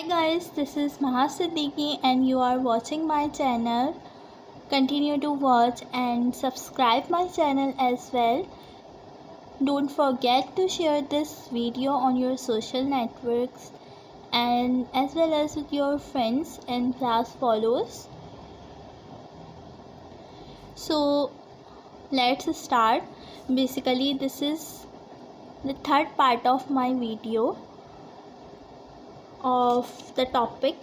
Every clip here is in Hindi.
guys, this is Maha Siddiqui and you are watching my channel. Continue to watch and subscribe my channel as well. Don't forget to share this video on your social networks and as well as with your friends and class followers. So let's start. Basically this is the third part of my video of the topic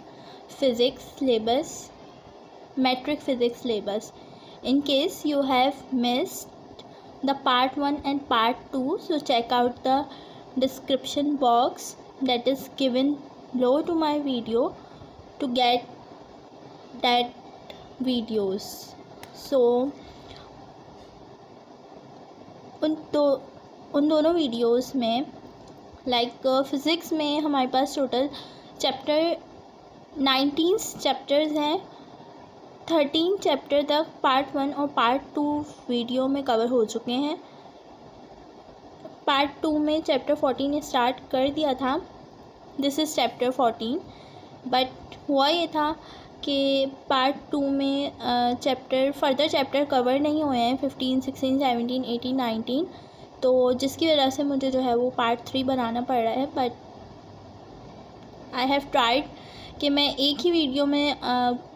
physics syllabus, metric physics syllabus. In case you have missed the part 1 and part 2, so check out the description box that is given below to my video to get that videos. So उन दोनों वीडियोस में फिज़िक्स में हमारे पास टोटल चैप्टर 19 चैप्टर्स हैं। 13 चैप्टर तक पार्ट 1 और पार्ट 2 वीडियो में कवर हो चुके हैं। पार्ट 2 में चैप्टर 14 स्टार्ट कर दिया था। दिस इज़ चैप्टर 14, बट हुआ ये था कि पार्ट 2 में फर्दर चैप्टर कवर नहीं हुए हैं 15, 16, 17, 18, 19, तो जिसकी वजह से मुझे जो है वो पार्ट 3 बनाना पड़ रहा है। बट आई हैव ट्राइड कि मैं एक ही वीडियो में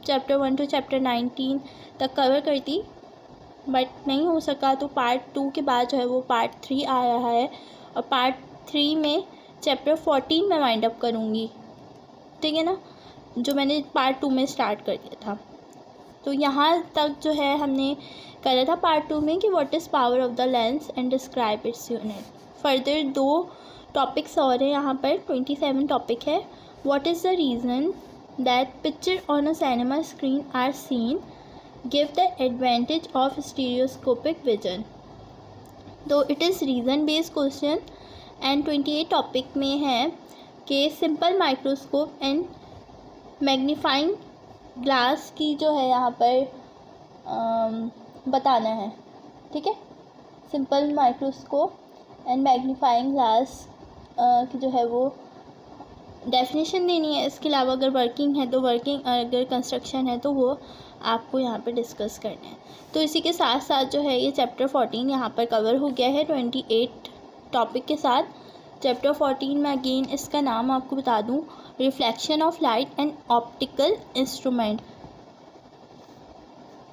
चैप्टर 1 टू चैप्टर 19 तक कवर करती, बट नहीं हो सका, तो पार्ट 2 के बाद जो है वो पार्ट 3 आ रहा है और पार्ट 3 में चैप्टर 14 में वाइंड अप करूँगी, ठीक है ना, जो मैंने पार्ट 2 में स्टार्ट कर दिया था। तो यहाँ तक जो है हमने करा था पार्ट 2 में कि what is power of the lens and describe its unit. Further 2 topics और हैं यहाँ पर, 27 टॉपिक है। What is the reason that picture on a cinema screen are seen, give the advantage of stereoscopic vision. तो it is reason based question and 28 topic में है कि simple microscope and magnifying glass की जो है यहाँ पर बताना है, ठीक है। Simple microscope and magnifying glass की जो है वो डेफिनेशन देनी है। इसके अलावा अगर वर्किंग है तो वर्किंग, अगर कंस्ट्रक्शन है तो वो आपको यहाँ पे डिस्कस करना है। तो इसी के साथ साथ जो है ये चैप्टर 14 यहाँ पर कवर हो गया है 28 टॉपिक के साथ। चैप्टर 14 में अगेन इसका नाम आपको बता दूँ, reflection of light and optical instrument.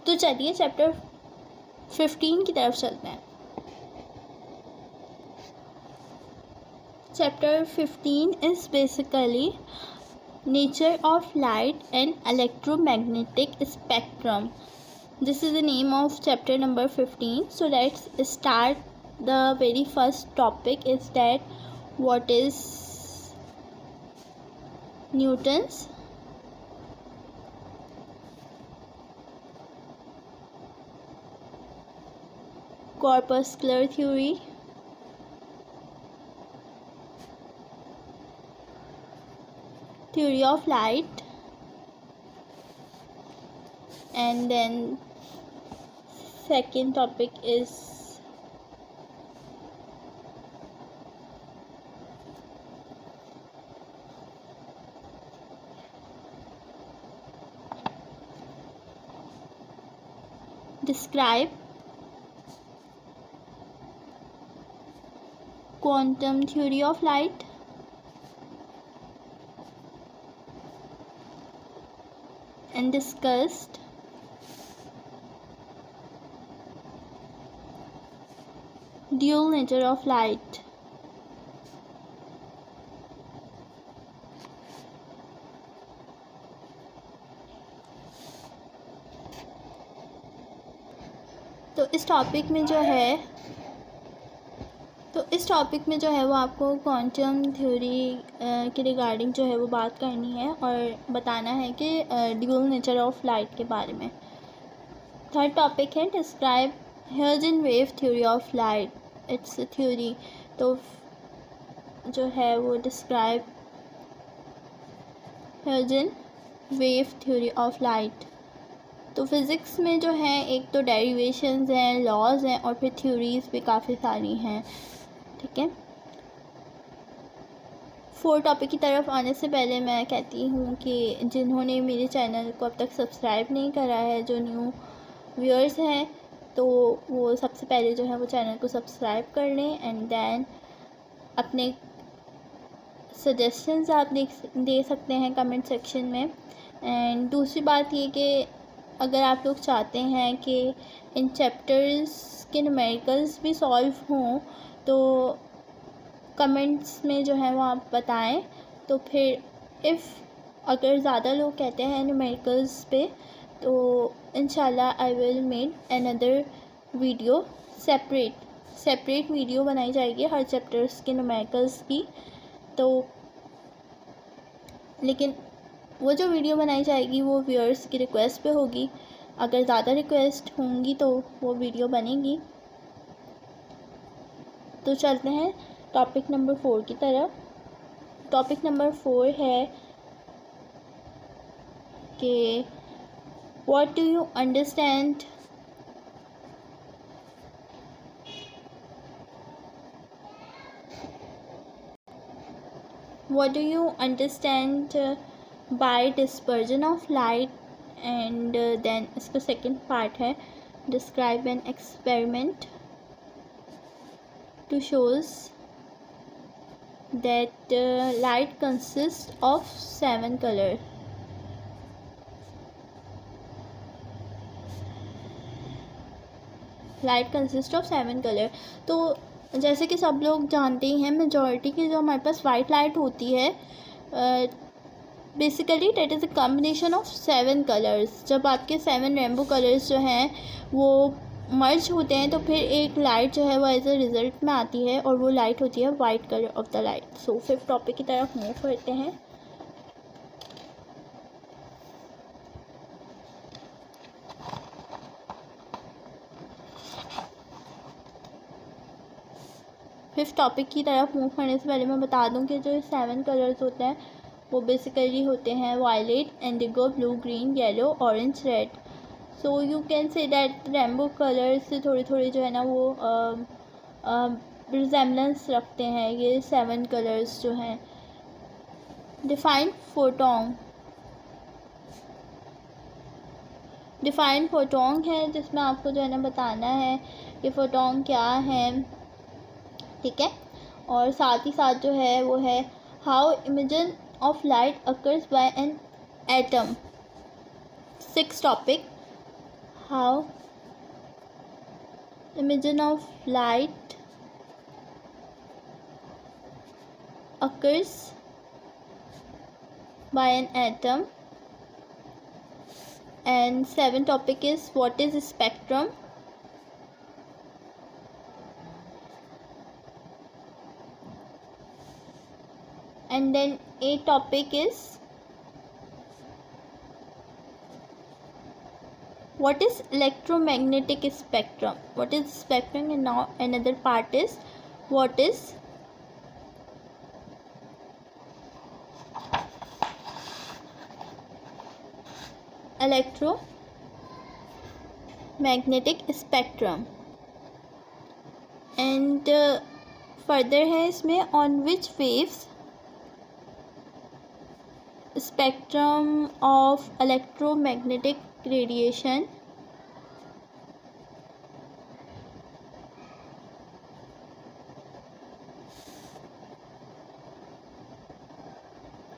तो चलिए चैप्टर 15 की तरफ चलते हैं। Chapter 15 is basically nature of light and electromagnetic spectrum. This is the name of chapter number 15. So let's start. The very first topic is that what is Newton's corpuscular theory, theory of light, and then second topic is describe quantum theory of light, and discussed dual nature of light. तो इस टॉपिक में जो है वो आपको क्वांटम थ्योरी के रिगार्डिंग जो है वो बात करनी है और बताना है कि ड्यूल नेचर ऑफ लाइट के बारे में। थर्ड टॉपिक है describe hertz wave theory of light, it's theory. तो जो है वो describe hertz wave theory of light. तो फिज़िक्स में जो है एक तो डेरिवेशंस हैं, लॉज हैं और फिर थ्योरीज़ भी काफ़ी सारी हैं, ठीक है। 4 टॉपिक की तरफ आने से पहले मैं कहती हूँ कि जिन्होंने मेरे चैनल को अब तक सब्सक्राइब नहीं करा है, जो न्यू व्यूअर्स हैं, तो वो सबसे पहले जो है वो चैनल को सब्सक्राइब कर लें एंड देन अपने सजेशंस आप दे सकते हैं कमेंट सेक्शन में। एंड दूसरी बात ये कि अगर आप लोग चाहते हैं कि इन चैप्टर्स के न्यूमेरिकल्स भी सॉल्व हों तो कमेंट्स में जो है वो आप बताएं। तो फिर अगर ज़्यादा लोग कहते हैं न्यूमेरिकल्स पे तो इंशाल्लाह I will make another video separate video बनाई जाएगी हर चैप्टर्स के न्यूमेरिकल्स की। तो लेकिन वो जो वीडियो बनाई जाएगी वो व्यूअर्स की रिक्वेस्ट पे होगी। अगर ज़्यादा रिक्वेस्ट होंगी तो वो वीडियो बनेगी। तो चलते हैं टॉपिक नंबर 4 की तरफ। टॉपिक नंबर 4 है कि what do you understand by dispersion of light. And then इसका सेकंड पार्ट है describe an experiment to shows that light consists of 7 colors. Light consist of 7 colour. तो जैसे कि सब लोग जानते ही हैं, मेजॉरिटी की जो हमारे पास वाइट लाइट होती है basically that is a combination of 7 colours. जब आपके 7 रेनबो कलर्स जो हैं वो मर्ज होते हैं तो फिर एक लाइट जो है वो एज अ रिज़ल्ट में आती है और वो लाइट होती है white colour of the light. So 5th topic की तरफ मूव करते हैं। फिफ्थ टॉपिक की तरफ मूव करने से पहले मैं बता दूं कि जो 7 कलर्स होते हैं वो बेसिकली होते हैं violet, indigo, blue, green, yellow, orange, red. So you can say that rainbow colour से थोड़ी जो है ना वो रिजेम्बलेंस रखते हैं ये 7 कलर्स जो हैं। डिफाइन फोटोन है जिसमें आपको जो है ना बताना है कि फोटोन क्या है, ठीक है। और साथ ही साथ जो है वो है how imagine of light occurs by an atom. 6th topic how imagine of light occurs by an atom. And 7th topic is what is spectrum. And then 8th topic is what is electromagnetic spectrum. What is spectrum? And now another part is what is electromagnetic spectrum. And further है इसमें on which waves spectrum of electromagnetic radiation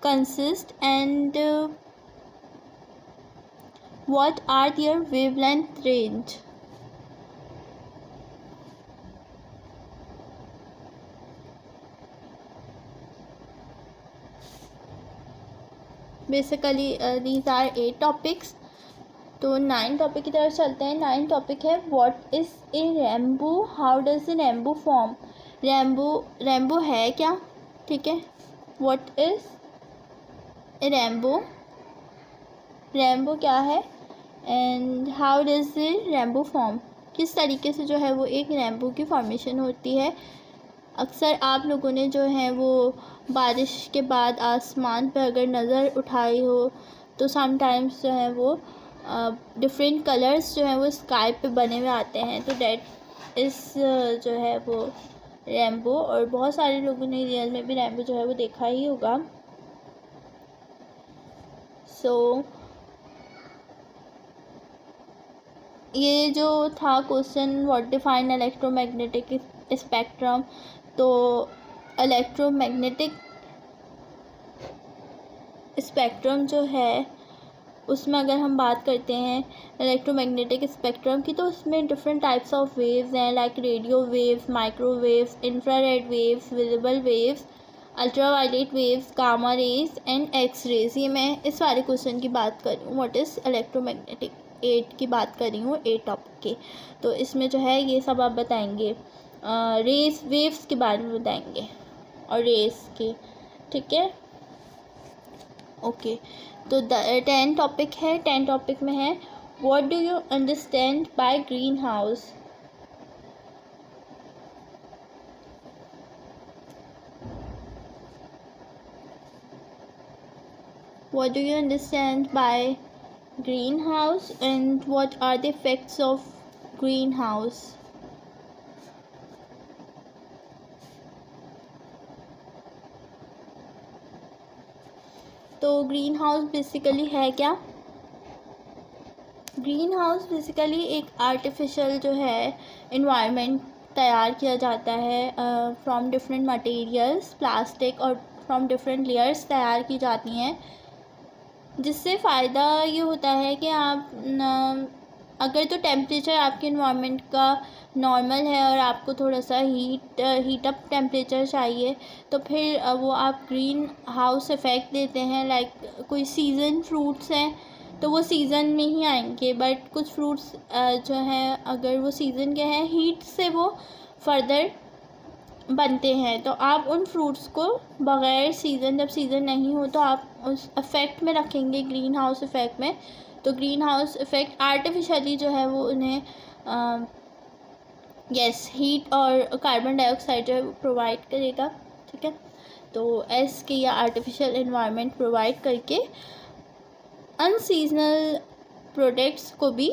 consist and what are their wavelength range. Basically these are 8 topics. तो 9 टॉपिक की तरफ चलते हैं। 9 टॉपिक है what is a rainbow, how does a rainbow form. Rainbow है क्या, ठीक है। व्हाट इज़ ए रेनबो क्या है and how does a rainbow form, किस तरीके से जो है वो एक रेनबो की फॉर्मेशन होती है। अक्सर आप लोगों ने जो है वो बारिश के बाद आसमान पर अगर नज़र उठाई हो तो समटाइम्स जो है वो डिफरेंट कलर्स जो है वो स्काई पे बने हुए आते हैं। तो डेट इस जो है वो रैम्बो, और बहुत सारे लोगों ने रियल में भी रैम्बो जो है वो देखा ही होगा। सो ये जो था question, what define electromagnetic spectrum, तो इलेक्ट्रोमैग्नेटिक स्पेक्ट्रम जो है उसमें अगर हम बात करते हैं इलेक्ट्रोमैग्नेटिक स्पेक्ट्रम की, तो उसमें डिफरेंट टाइप्स ऑफ वेव्स हैं, like radio waves, microwaves, infrared waves, visible waves, ultraviolet waves, gamma rays and X rays. ये मैं इस वाले क्वेश्चन की बात कर रही हूँ, व्हाट इज़ इलेक्ट्रोमैग्नेटिक 8 की बात कर रही हूँ, 8 टॉपिक की। तो इसमें जो है ये सब आप बताएंगे, रेस वेव्स के बारे में बताएंगे और रेस की, ठीक है, ओके। तो 10 टॉपिक है, 10 टॉपिक में है what do you understand by green house. What do you understand by greenhouse and what are the effects of greenhouse? तो ग्रीन हाउस बेसिकली है क्या? ग्रीन हाउस बेसिकली एक आर्टिफिशियल जो है इन्वायरमेंट तैयार किया जाता है फ्रॉम डिफरेंट मटेरियल्स, प्लास्टिक और फ्रॉम डिफरेंट लेयर्स तैयार की जाती हैं, जिससे फ़ायदा ये होता है कि आप अगर तो टेम्परेचर आपके इन्वायरमेंट का नॉर्मल है और आपको थोड़ा सा हीट अप टेम्परेचर चाहिए, तो फिर वो आप ग्रीन हाउस इफ़ेक्ट देते हैं। लाइक कोई सीज़न फ्रूट्स हैं तो वो सीज़न में ही आएंगे, बट कुछ फ्रूट्स जो हैं अगर वो सीज़न के हैं, हीट से वो फर्दर बनते हैं, तो आप उन फ्रूट्स को बग़ैर सीज़न, जब सीज़न नहीं हो तो आप उस इफ़ेक्ट में रखेंगे, ग्रीन हाउस इफ़ेक्ट में। तो ग्रीन हाउस इफ़ेक्ट आर्टिफिशियली जो है वो उन्हें हीट और कार्बन डाइऑक्साइड जो है वो प्रोवाइड करेगा, ठीक है। तो ऐसे या आर्टिफिशियल इन्वायरमेंट प्रोवाइड करके अनसीजनल प्रोडक्ट्स को भी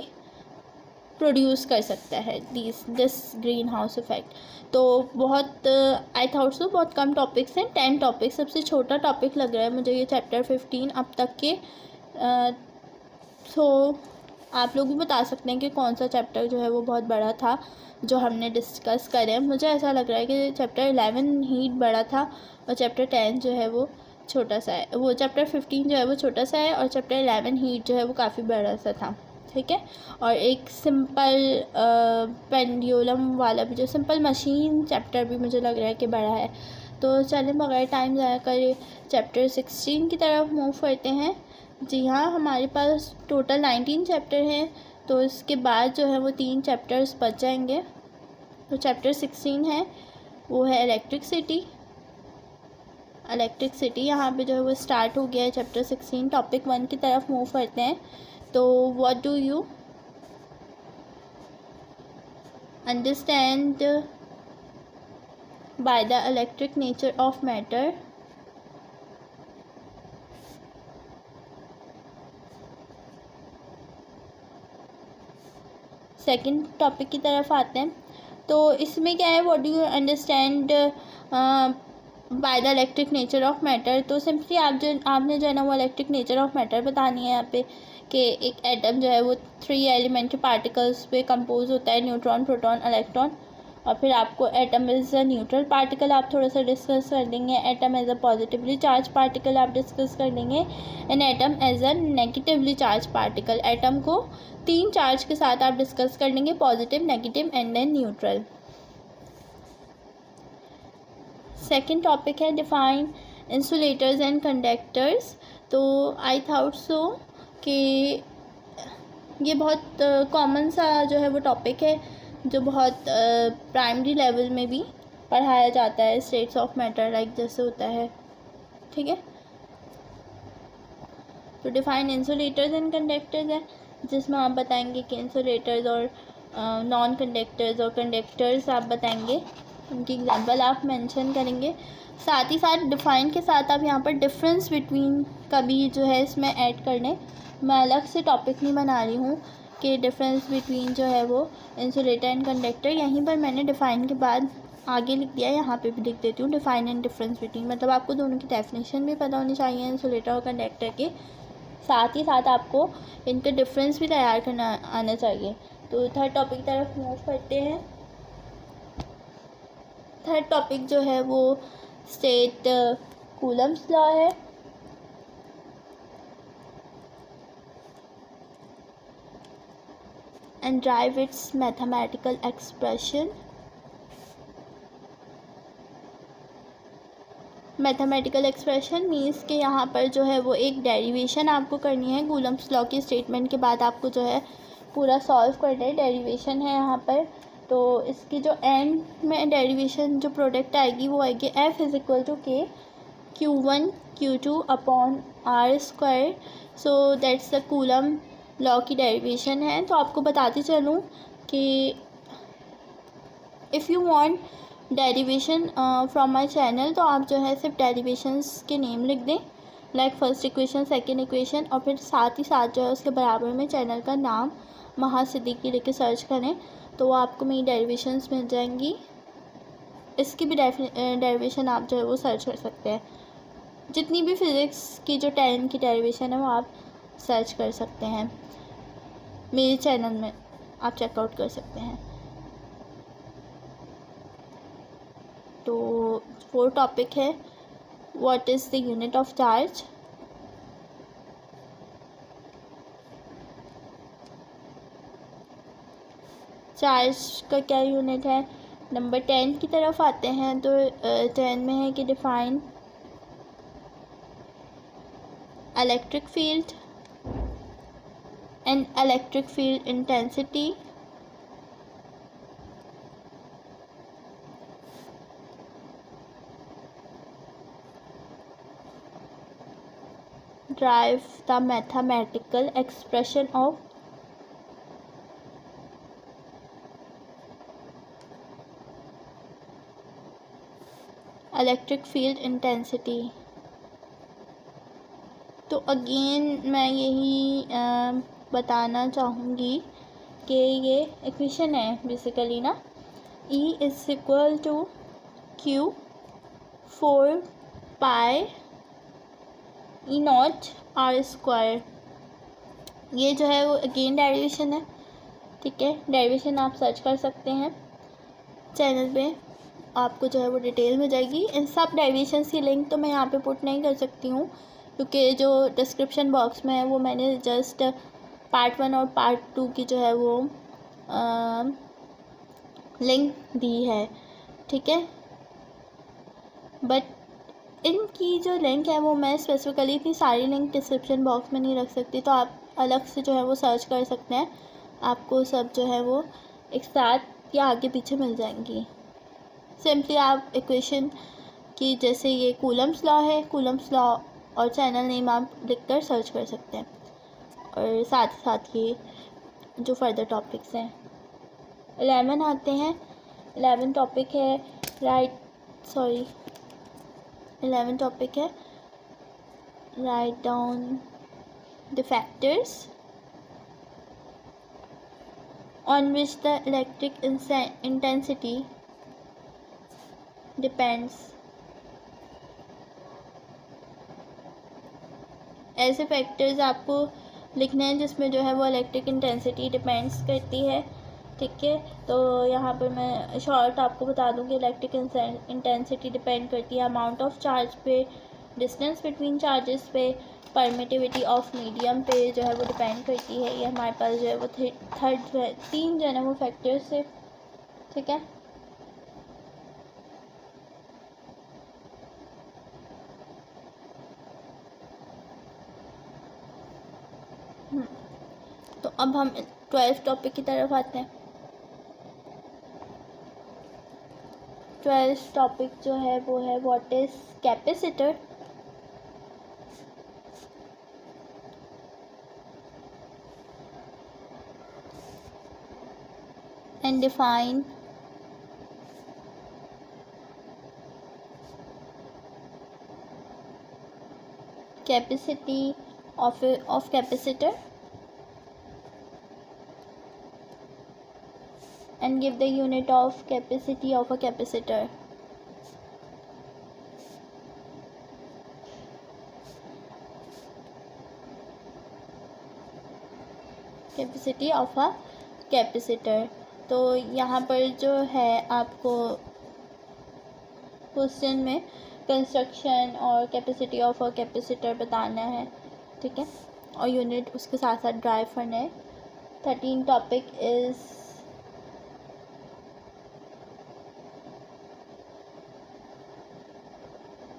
प्रोड्यूस कर सकता है दिस ग्रीन हाउस इफ़ेक्ट। तो बहुत आई थॉट सो बहुत कम टॉपिक्स हैं, 10 टॉपिक। सबसे छोटा टॉपिक लग रहा है मुझे ये चैप्टर 15 अब तक के। तो आप लोग भी बता सकते हैं कि कौन सा चैप्टर जो है वो बहुत बड़ा था जो हमने डिस्कस करें। मुझे ऐसा लग रहा है कि चैप्टर 11 ही बड़ा था और चैप्टर 10 जो है वो छोटा सा है, वो चैप्टर 15 जो है वो छोटा सा है और चैप्टर 11 हीट जो है वो काफ़ी बड़ा सा था, ठीक है। और एक सिंपल पेंडुलम वाला भी, जो सिंपल मशीन चैप्टर भी मुझे लग रहा है कि बड़ा है। तो चलें बगैर टाइम ज़ाया करे चैप्टर 16 की तरफ मूव करते हैं। जी हाँ, हमारे पास टोटल 19 चैप्टर हैं, तो इसके बाद जो है वो 3 चैप्टर्स बच जाएंगे। तो चैप्टर 16 है वो है इलेक्ट्रिसिटी। यहाँ पे जो है वो स्टार्ट हो गया है चैप्टर 16। टॉपिक 1 की तरफ मूव करते हैं। तो what do you understand by the electric nature of matter. Second topic की तरफ आते हैं। तो इसमें क्या है, what do you understand by the electric nature of matter. तो सिंपली आपने जो है ना वो इलेक्ट्रिक नेचर ऑफ मैटर बतानी है यहाँ पे, कि एक एटम जो है वो 3 एलिमेंट्री पार्टिकल्स पे कंपोज होता है, न्यूट्रॉन, प्रोटॉन, इलेक्ट्रॉन। और फिर आपको atom is a neutral particle आप थोड़ा सा डिस्कस कर देंगे, atom as a positively charge particle आप डिस्कस कर देंगे, and atom as a negatively charge particle. Atom को 3 चार्ज के साथ आप डिस्कस कर लेंगे, positive, negative and then neutral. Second topic है डिफाइन इंसुलेटर्स एंड कंडक्टर्स। तो आई थॉट सो कि ये बहुत कॉमन सा जो है वो टॉपिक है, जो बहुत प्राइमरी लेवल में भी पढ़ाया जाता है, स्टेट्स ऑफ मैटर लाइक जैसे होता है, ठीक है। तो डिफाइन इंसुलेटर्स एंड कंडक्टर्स है, जिसमें आप बताएंगे कि इंसुलेटर्स और नॉन कंडक्टर्स और कंडक्टर्स आप बताएंगे, उनकी एग्जांपल आप मेंशन करेंगे। साथ ही साथ डिफाइन के साथ आप यहाँ पर डिफरेंस बिटवीन का भी जो है इसमें ऐड कर लें। मैं अलग से टॉपिक नहीं बना रही हूँ कि डिफरेंस बिटवीन जो है वो इंसुलेटर एंड कंडक्टर, यहीं पर मैंने डिफाइन के बाद आगे लिख दिया, यहाँ पे भी लिख देती हूँ। डिफाइन एंड डिफरेंस बिटवीन, मतलब आपको दोनों की डेफिनेशन भी पता होनी चाहिए इंसुलेटर और कंडक्टर के, साथ ही साथ आपको इनका डिफरेंस भी तैयार करना आना चाहिए। तो थर्ड टॉपिक की तरफ मूव करते हैं। थर्ड टॉपिक जो है वो स्टेट कूलम्स लॉ है। And drive it's mathematical expression. Mathematical expression means कि यहाँ पर जो है वो एक डेरिवेशन आपको करनी है। कूलम्स लॉ की स्टेटमेंट के बाद आपको जो है पूरा सॉल्व करना है। डेरिवेशन है यहाँ पर, तो इसकी जो एंड में डेरिवेशन जो प्रोडक्ट आएगी वो आएगी F इज़ इक्वल टू के Q1 Q2 upon R square. So that's the coulomb law की डेरिवेशन है। तो आपको बताती चलूँ कि if you want derivation from my channel, तो आप जो है सिर्फ डेरिवेशंस के नेम लिख दें, like first equation, second equation, और फिर साथ ही साथ जो है उसके बराबर में चैनल का नाम महा सिद्दीकी लिख के सर्च करें, तो आपको मेरी डेरिवेशंस मिल जाएंगी। इसकी भी डेरिवेशन आप जो है वो सर्च कर सकते हैं। जितनी भी फिज़िक्स की जो 10 की डेरिवेशन है वो आप सर्च कर सकते हैं, मेरे चैनल में आप चेकआउट कर सकते हैं। तो फोर्थ टॉपिक है what is the unit of charge. Charge का क्या यूनिट है। नंबर 10 की तरफ आते हैं, तो 10 में है कि define electric field and electric field intensity. Derive the mathematical expression of electric field intensity. तो अगेन मैं यही बताना चाहूँगी कि ये इक्वेशन है बेसिकली ना, E is equal to Q 4 pi E not R square. ये जो है वो अगेन डेरिवेशन है, ठीक है। डेरिवेशन आप सर्च कर सकते हैं चैनल पे, आपको जो है वो डिटेल में जाएगी। इन सब डेरिवेशंस की लिंक तो मैं यहाँ पे पुट नहीं कर सकती हूँ, क्योंकि जो डिस्क्रिप्शन बॉक्स में है वो मैंने जस्ट पार्ट 1 और पार्ट 2 की जो है वो लिंक दी है, ठीक है। बट इनकी जो लिंक है वो मैं स्पेसिफिकली इतनी सारी लिंक डिस्क्रिप्शन बॉक्स में नहीं रख सकती, तो आप अलग से जो है वो सर्च कर सकते हैं। आपको सब जो है वो एक साथ या आगे पीछे मिल जाएंगी। सिंपली आप इक्वेशन की, जैसे ये कूलम्स लॉ है, कूलम्स लॉ और चैनल नेम आप लिखकर सर्च कर सकते हैं। और साथ ही साथ ये जो फर्दर टॉपिक्स हैं 11 आते हैं। 11 टॉपिक है 11 टॉपिक है right down the factors on which the electric intensity depends. ऐसे फैक्टर्स आपको लिखने हैं जिसमें जो है वो इलेक्ट्रिक इंटेंसिटी डिपेंड्स करती है, ठीक है। तो यहाँ पर मैं शॉर्ट आपको बता दूँ कि इलेक्ट्रिक इंटेंसिटी डिपेंड करती है अमाउंट ऑफ चार्ज पे, डिस्टेंस बिटवीन चार्जेस पे, परमिटिविटी ऑफ मीडियम पे जो है वो डिपेंड करती है। ये हमारे पास जो है वो थर्ड जो है 3 जो है ना वो फैक्टर्स से, ठीक है। तो अब हम 12 टॉपिक की तरफ आते हैं। 12 टॉपिक जो है वो है what is capacitor. And define capacity of capacitor. and give the unit of capacity of a capacitor. Capacity of a capacitor. तो यहाँ पर जो है आपको क्वेश्चन में कंस्ट्रक्शन और कैपेसिटी ऑफ अ कैपेसिटर बताना है, ठीक है, और यूनिट उसके साथ साथ ड्राइव करना है। 13 topic is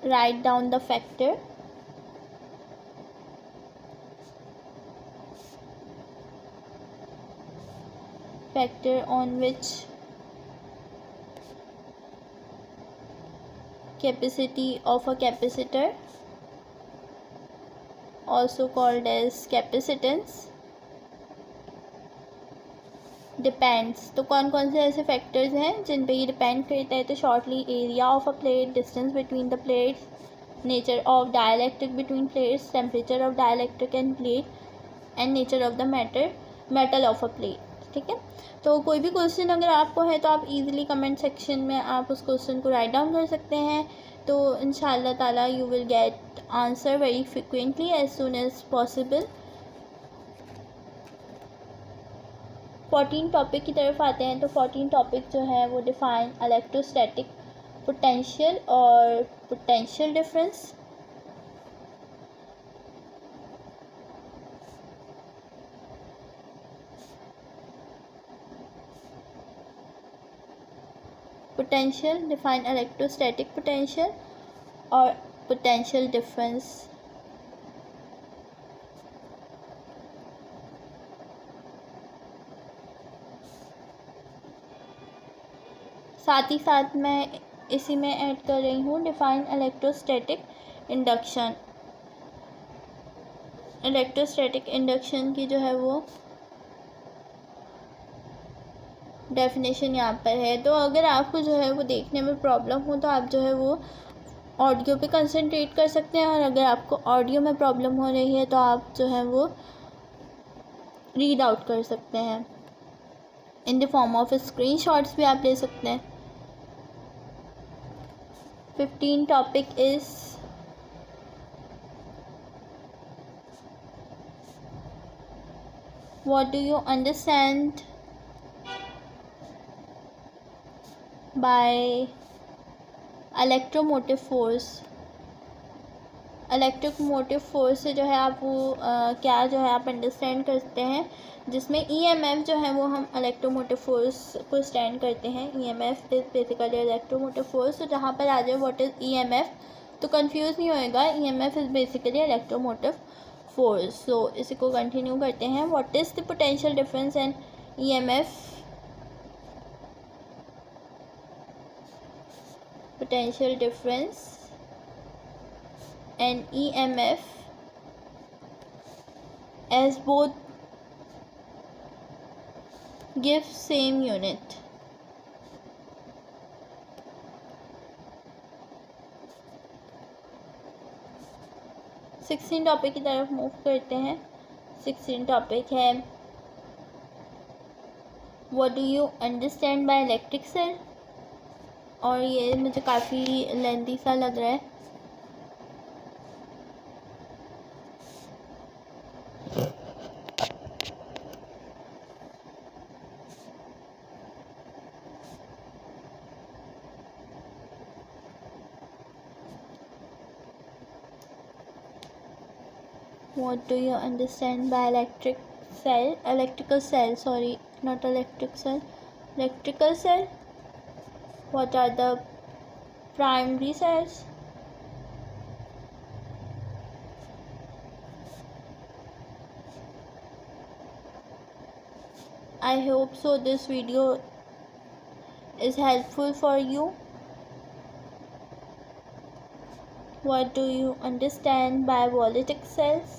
write down the factor, on which capacity of a capacitor, also called as capacitance, depends. तो कौन कौन से ऐसे फैक्टर्स हैं जिन पे ये डिपेंड करता है? तो shortly area of a plate, distance between the plates, nature of dielectric between plates, temperature of dielectric end plate, and nature of the metal of a plate, ठीक है। तो कोई भी क्वेश्चन अगर आपको है तो आप इजीली कमेंट सेक्शन में आप उस क्वेश्चन को राइट डाउन कर सकते हैं। तो इंशाल्लाह ताला you will get answer very frequently as soon as possible. 14 topic की तरफ आते हैं। तो 14 टॉपिक जो है वो डिफाइन इलेक्ट्रोस्टैटिक पोटेंशियल और potential difference, potential define electrostatic potential और पोटेंशियल डिफरेंस। साथ ही साथ मैं इसी में ऐड कर रही हूँ define electrostatic induction. Electrostatic induction की जो है वो डेफिनेशन यहाँ पर है। तो अगर आपको जो है वो देखने में प्रॉब्लम हो तो आप जो है वो ऑडियो पे कंसंट्रेट कर सकते हैं, और अगर आपको ऑडियो में प्रॉब्लम हो रही है तो आप जो है वो रीड आउट कर सकते हैं। In the form of screenshots भी आप ले सकते हैं। 15 topic is what do you understand by electromotive force. Electromotive force से जो है आप वो क्या जो है आप अंडरस्टैंड करते हैं, जिसमें ईएमएफ जो है वो हम इलेक्ट्रोमोटिव फोर्स को स्टैंड करते हैं। EMF is basically electromotive force. तो जहाँ पर आ जाए व्हाट इज़ ईएमएफ तो कंफ्यूज नहीं होएगा। EMF is basically electromotive force. So इसी को कंटिन्यू करते हैं। What is the potential difference and EMF. potential difference and EMF as both give same unit। Sixteen topic की तरफ मूव करते हैं। 16 टॉपिक है what do you understand by electric cell. और ये मुझे काफ़ी लेंथी सा लग रहा है। What do you understand by electrical cell, sorry, not electric cell, electrical cell? What are the primary cells? I hope so this video is helpful for you. What do you understand by voltaic cells?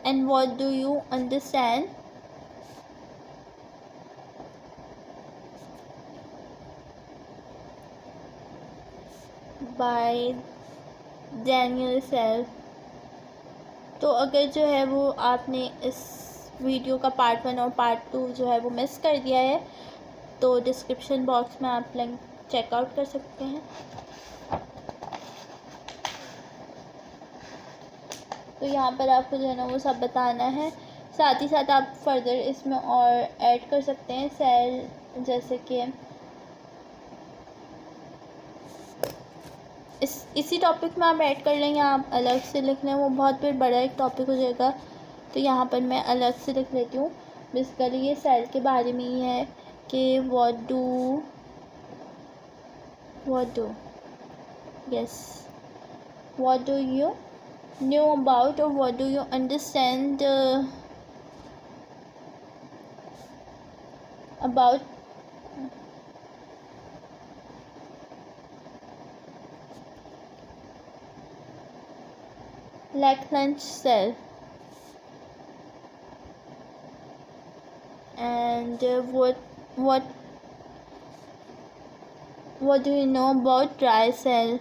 And what do you understand by Daniell cell. तो अगर जो है वो आपने इस वीडियो का पार्ट 1 और पार्ट 2 जो है वो मिस कर दिया है तो डिस्क्रिप्शन बॉक्स में आप लिंक चेकआउट कर सकते हैं। तो यहाँ पर आपको जो है ना वो सब बताना है, साथ ही साथ आप फर्दर इसमें और ऐड कर सकते हैं सेल, जैसे कि इसी टॉपिक में आप ऐड कर लेंगे, आप अलग से लिख लें, वो बहुत फिर बड़ा एक टॉपिक हो जाएगा। तो यहाँ पर मैं अलग से लिख लेती हूँ। बेसिकली ये सेल के बारे में ही है कि what do yes what do you knew about और what do you understand about Lachlan cell and what do you know about dry cell?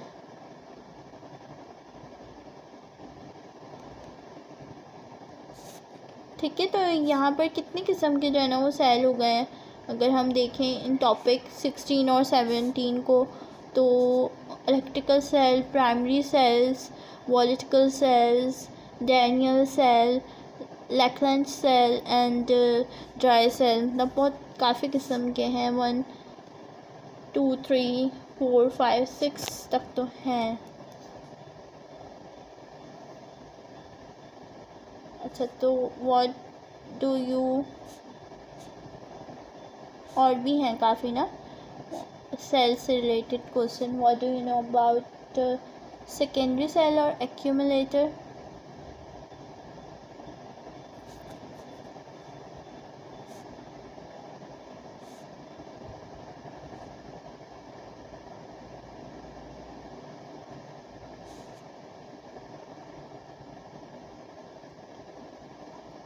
ठीक है, तो यहाँ पर कितनी किस्म के जो है ना वो सेल हो गए हैं अगर हम देखें इन टॉपिक 16 और 17 को, तो electrical cell, primary cells, voltaic cells, Daniell cell, Leclanche cell and dry cell, मतलब बहुत काफ़ी किस्म के हैं। 1 2 3 4 5 6 तक तो हैं। अच्छा, तो व्हाट डू यू, और भी हैं काफ़ी ना सेल से related question. What do you know about secondary cell और accumulator?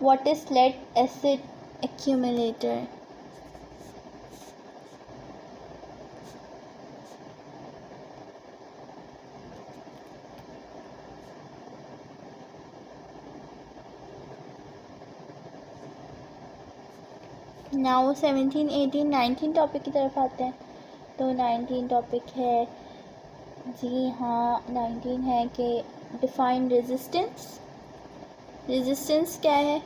What is lead acid accumulator? Now 17 18 19 topic की तरफ आते हैं। तो 19 टॉपिक है, जी हाँ 19 है कि डिफाइन रेजिस्टेंस। रेजिस्टेंस क्या है?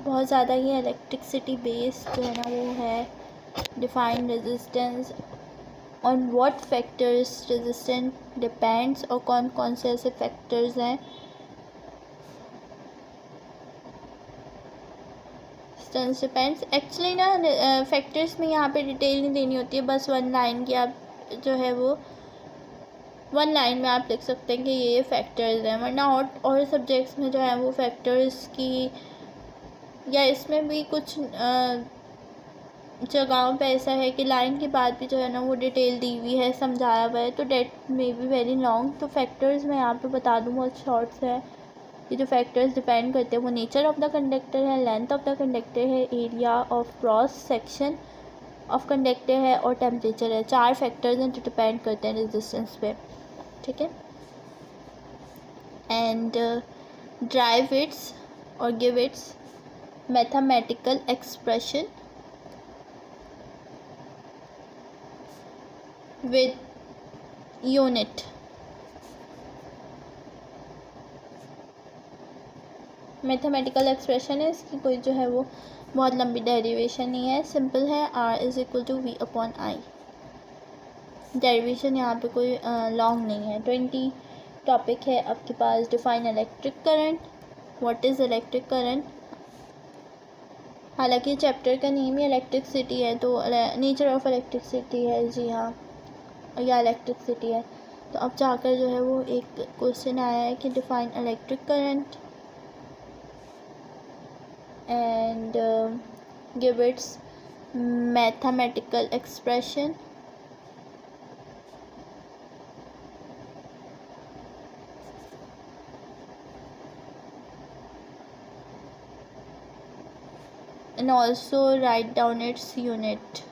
बहुत ज़्यादा ये इलेक्ट्रिसिटी बेस्ड जो है ना वो है। Define resistance, on what factors resistance depends, और कौन कौन से ऐसे फैक्टर्स हैं डिपेंड्स। एक्चुअली ना फैक्टर्स में यहाँ पे डिटेल नहीं देनी होती है, बस 1 लाइन की आप जो है वो 1 लाइन में आप लिख सकते हैं कि ये फैक्टर्स हैं। वरना और सब्जेक्ट्स में जो है वो फैक्टर्स की, या इसमें भी कुछ जगहों पे ऐसा है कि लाइन के बाद भी जो है ना वो डिटेल दी हुई है, समझाया हुआ है, तो that may be very long. तो फैक्टर्स मैं यहाँ पे बता दूँ, बहुत शॉर्ट से है। ये जो फैक्टर्स डिपेंड करते हैं वो नेचर ऑफ द कंडक्टर है, लेंथ ऑफ द कंडक्टर है, area of cross section of conductor है, और टेम्परेचर है। 4 फैक्टर्स हैं जो डिपेंड करते हैं रेजिस्टेंस पे, ठीक है। एंड ड्राइव इट्स और give its mathematical expression with unit. Mathematical expression है, इसकी कोई जो है वो बहुत लंबी डेरिवेशन नहीं है, सिंपल है। R is equal to V/I। Derivation यहाँ पे कोई लॉन्ग नहीं है। 20 टॉपिक है आपके पास, define electric current. What is electric current? हालांकि चैप्टर का नेम ही इलेक्ट्रिसिटी है, तो नेचर ऑफ इलेक्ट्रिसिटी है, जी हाँ, या इलेक्ट्रिसिटी है। तो अब जाकर जो है वो एक क्वेश्चन आया है कि define electric current and give its mathematical expression. And also write down its unit.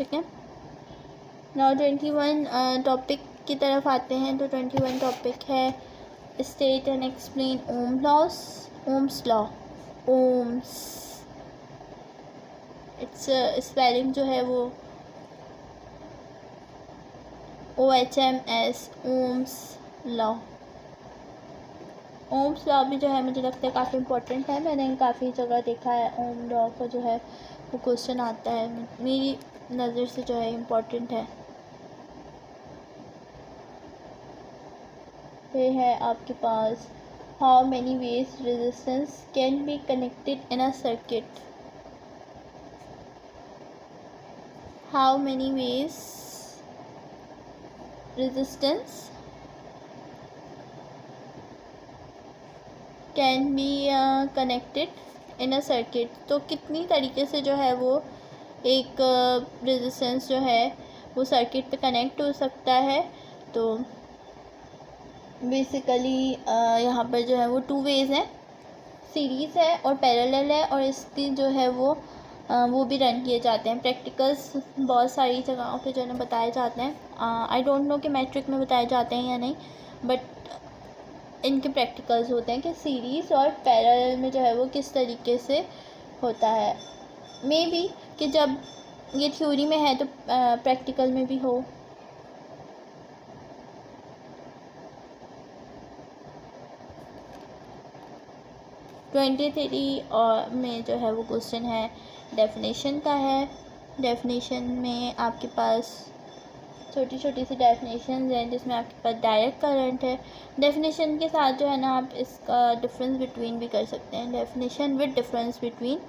ठीक है। नाउ 21 टॉपिक की तरफ आते हैं। तो 21 टॉपिक है state and explain Ohm's law. Ohm's its spelling जो है वो OHMS, Ohm's law. Ohm's law भी जो है मुझे लगता है काफ़ी इम्पोर्टेंट है। मैंने काफ़ी जगह देखा है ओम लॉ का जो है वो क्वेश्चन आता है, मेरी नज़र से जो है इम्पोर्टेंट है। फिर है आपके पास how many ways resistance can be connected in a circuit. How many ways resistance can be connected in a circuit. तो कितनी तरीके से जो है वो एक रेजिस्टेंस जो है वो सर्किट पे कनेक्ट हो सकता है। तो बेसिकली यहाँ पर जो है वो 2 वेज हैं, सीरीज़ है और पैरेलल है, और इसकी जो है वो भी रन किए जाते हैं। प्रैक्टिकल्स बहुत सारी जगहों पे जो है बताए जाते हैं। आई डोंट नो कि मैट्रिक में बताए जाते हैं या नहीं, बट इनके प्रैक्टिकल्स होते हैं कि सीरीज़ और पैरेलल में जो है वो किस तरीके से होता है। मे बी कि जब ये थ्योरी में है तो प्रैक्टिकल में भी हो। और में जो है वो क्वेश्चन है डेफिनेशन का है। डेफिनेशन में आपके पास छोटी छोटी सी डेफिनेशन हैं जिसमें आपके पास डायरेक्ट करंट है। डेफिनेशन के साथ जो है ना आप इसका डिफरेंस बिटवीन भी कर सकते हैं। Definition with difference between,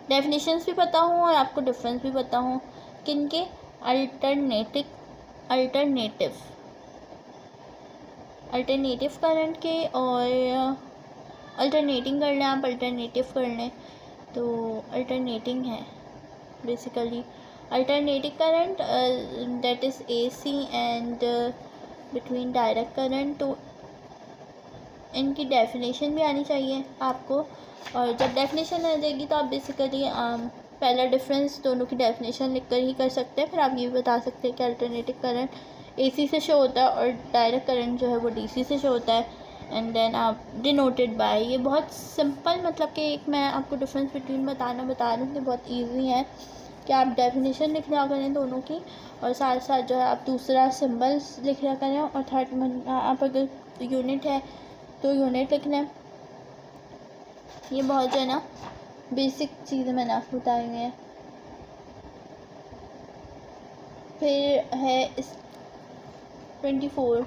definitions भी पता हो और आपको डिफरेंस भी पता हो किनके, अल्टरनेटिव करंट के, और अल्टरनेटिंग कर लें आप, अल्टरनेटिव कर लें तो अल्टरनेटिंग है basically. Alternating current that is AC and between direct current. तो इनकी डेफिनेशन भी आनी चाहिए आपको, और जब डेफिनेशन आ जाएगी तो आप बेसिकली पहला डिफरेंस दोनों की डेफिनेशन लिख कर ही कर सकते हैं। फिर आप ये भी बता सकते हैं कि अल्टरनेटिव करंट AC से शो होता है और डायरेक्ट करंट जो है वो DC से शो होता है, एंड देन आप डिनोटेड बाय। ये बहुत सिंपल, मतलब कि एक मैं आपको डिफरेंस बिटवीन बता रही हूँ कि बहुत ईजी है कि आप डेफिनेशन लिख लिया करें दोनों की, और साथ साथ जो है आप दूसरा सिंबल्स लिख लिया करें, और थर्ड आप अगर यूनिट है तो यूनिट लिख लें। ये बहुत जो है ना बेसिक चीज़ें मैंने आपको बताई हुई हैं। फिर है इस 24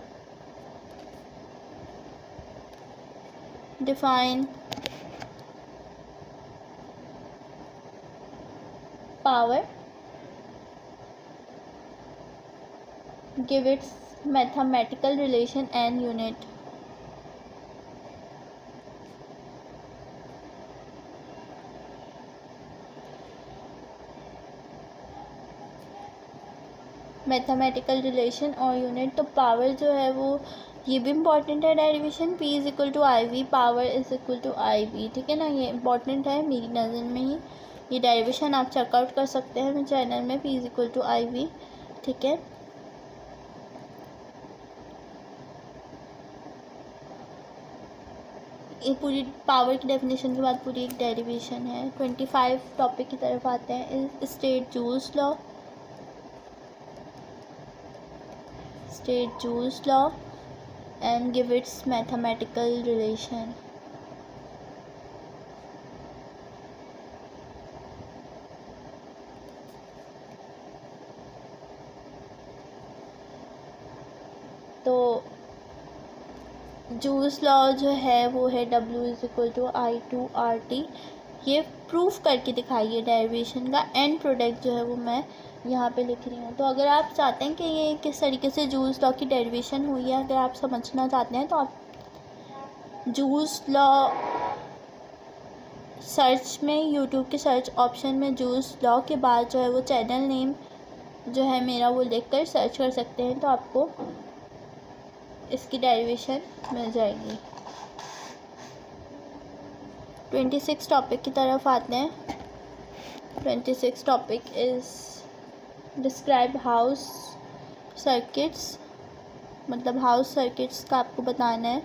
define power, give its mathematical relation and unit. Mathematical relation और यूनिट। तो पावर जो है वो ये भी इम्पॉर्टेंट है derivation, P is equal to IV, power is equal to IB, ठीक है ना। ये इम्पॉर्टेंट है मेरी नज़र में ही। ये डेरिवेशन आप चेकआउट कर सकते हैं मेरे चैनल में, P is equal to IV, ठीक है। ये पूरी पावर की डेफिनेशन के बाद पूरी एक डेरिवेशन है। 25 टॉपिक की तरफ आते हैं। State joules law, state Joule's law and give its mathematical relation। तो जूल्स लॉ जो है वो है W is equal to I2RT। ये प्रूफ करके दिखाइए डेरिवेशन का। एंड प्रोडक्ट जो है वो मैं यहाँ पे लिख रही हूँ। तो अगर आप चाहते हैं कि ये किस तरीके से जूल्स लॉ की डेरिवेशन हुई है, अगर आप समझना चाहते हैं तो आप जूल्स लॉ सर्च में, यूट्यूब के सर्च ऑप्शन में जूल्स लॉ के बाद जो है वो चैनल नेम जो है मेरा वो लिख कर सर्च कर सकते हैं, तो आपको इसकी डेरिवेशन मिल जाएगी। 26 टॉपिक की तरफ आते हैं। 26 topic is describe house circuits, मतलब हाउस सर्किट्स का आपको बताना है।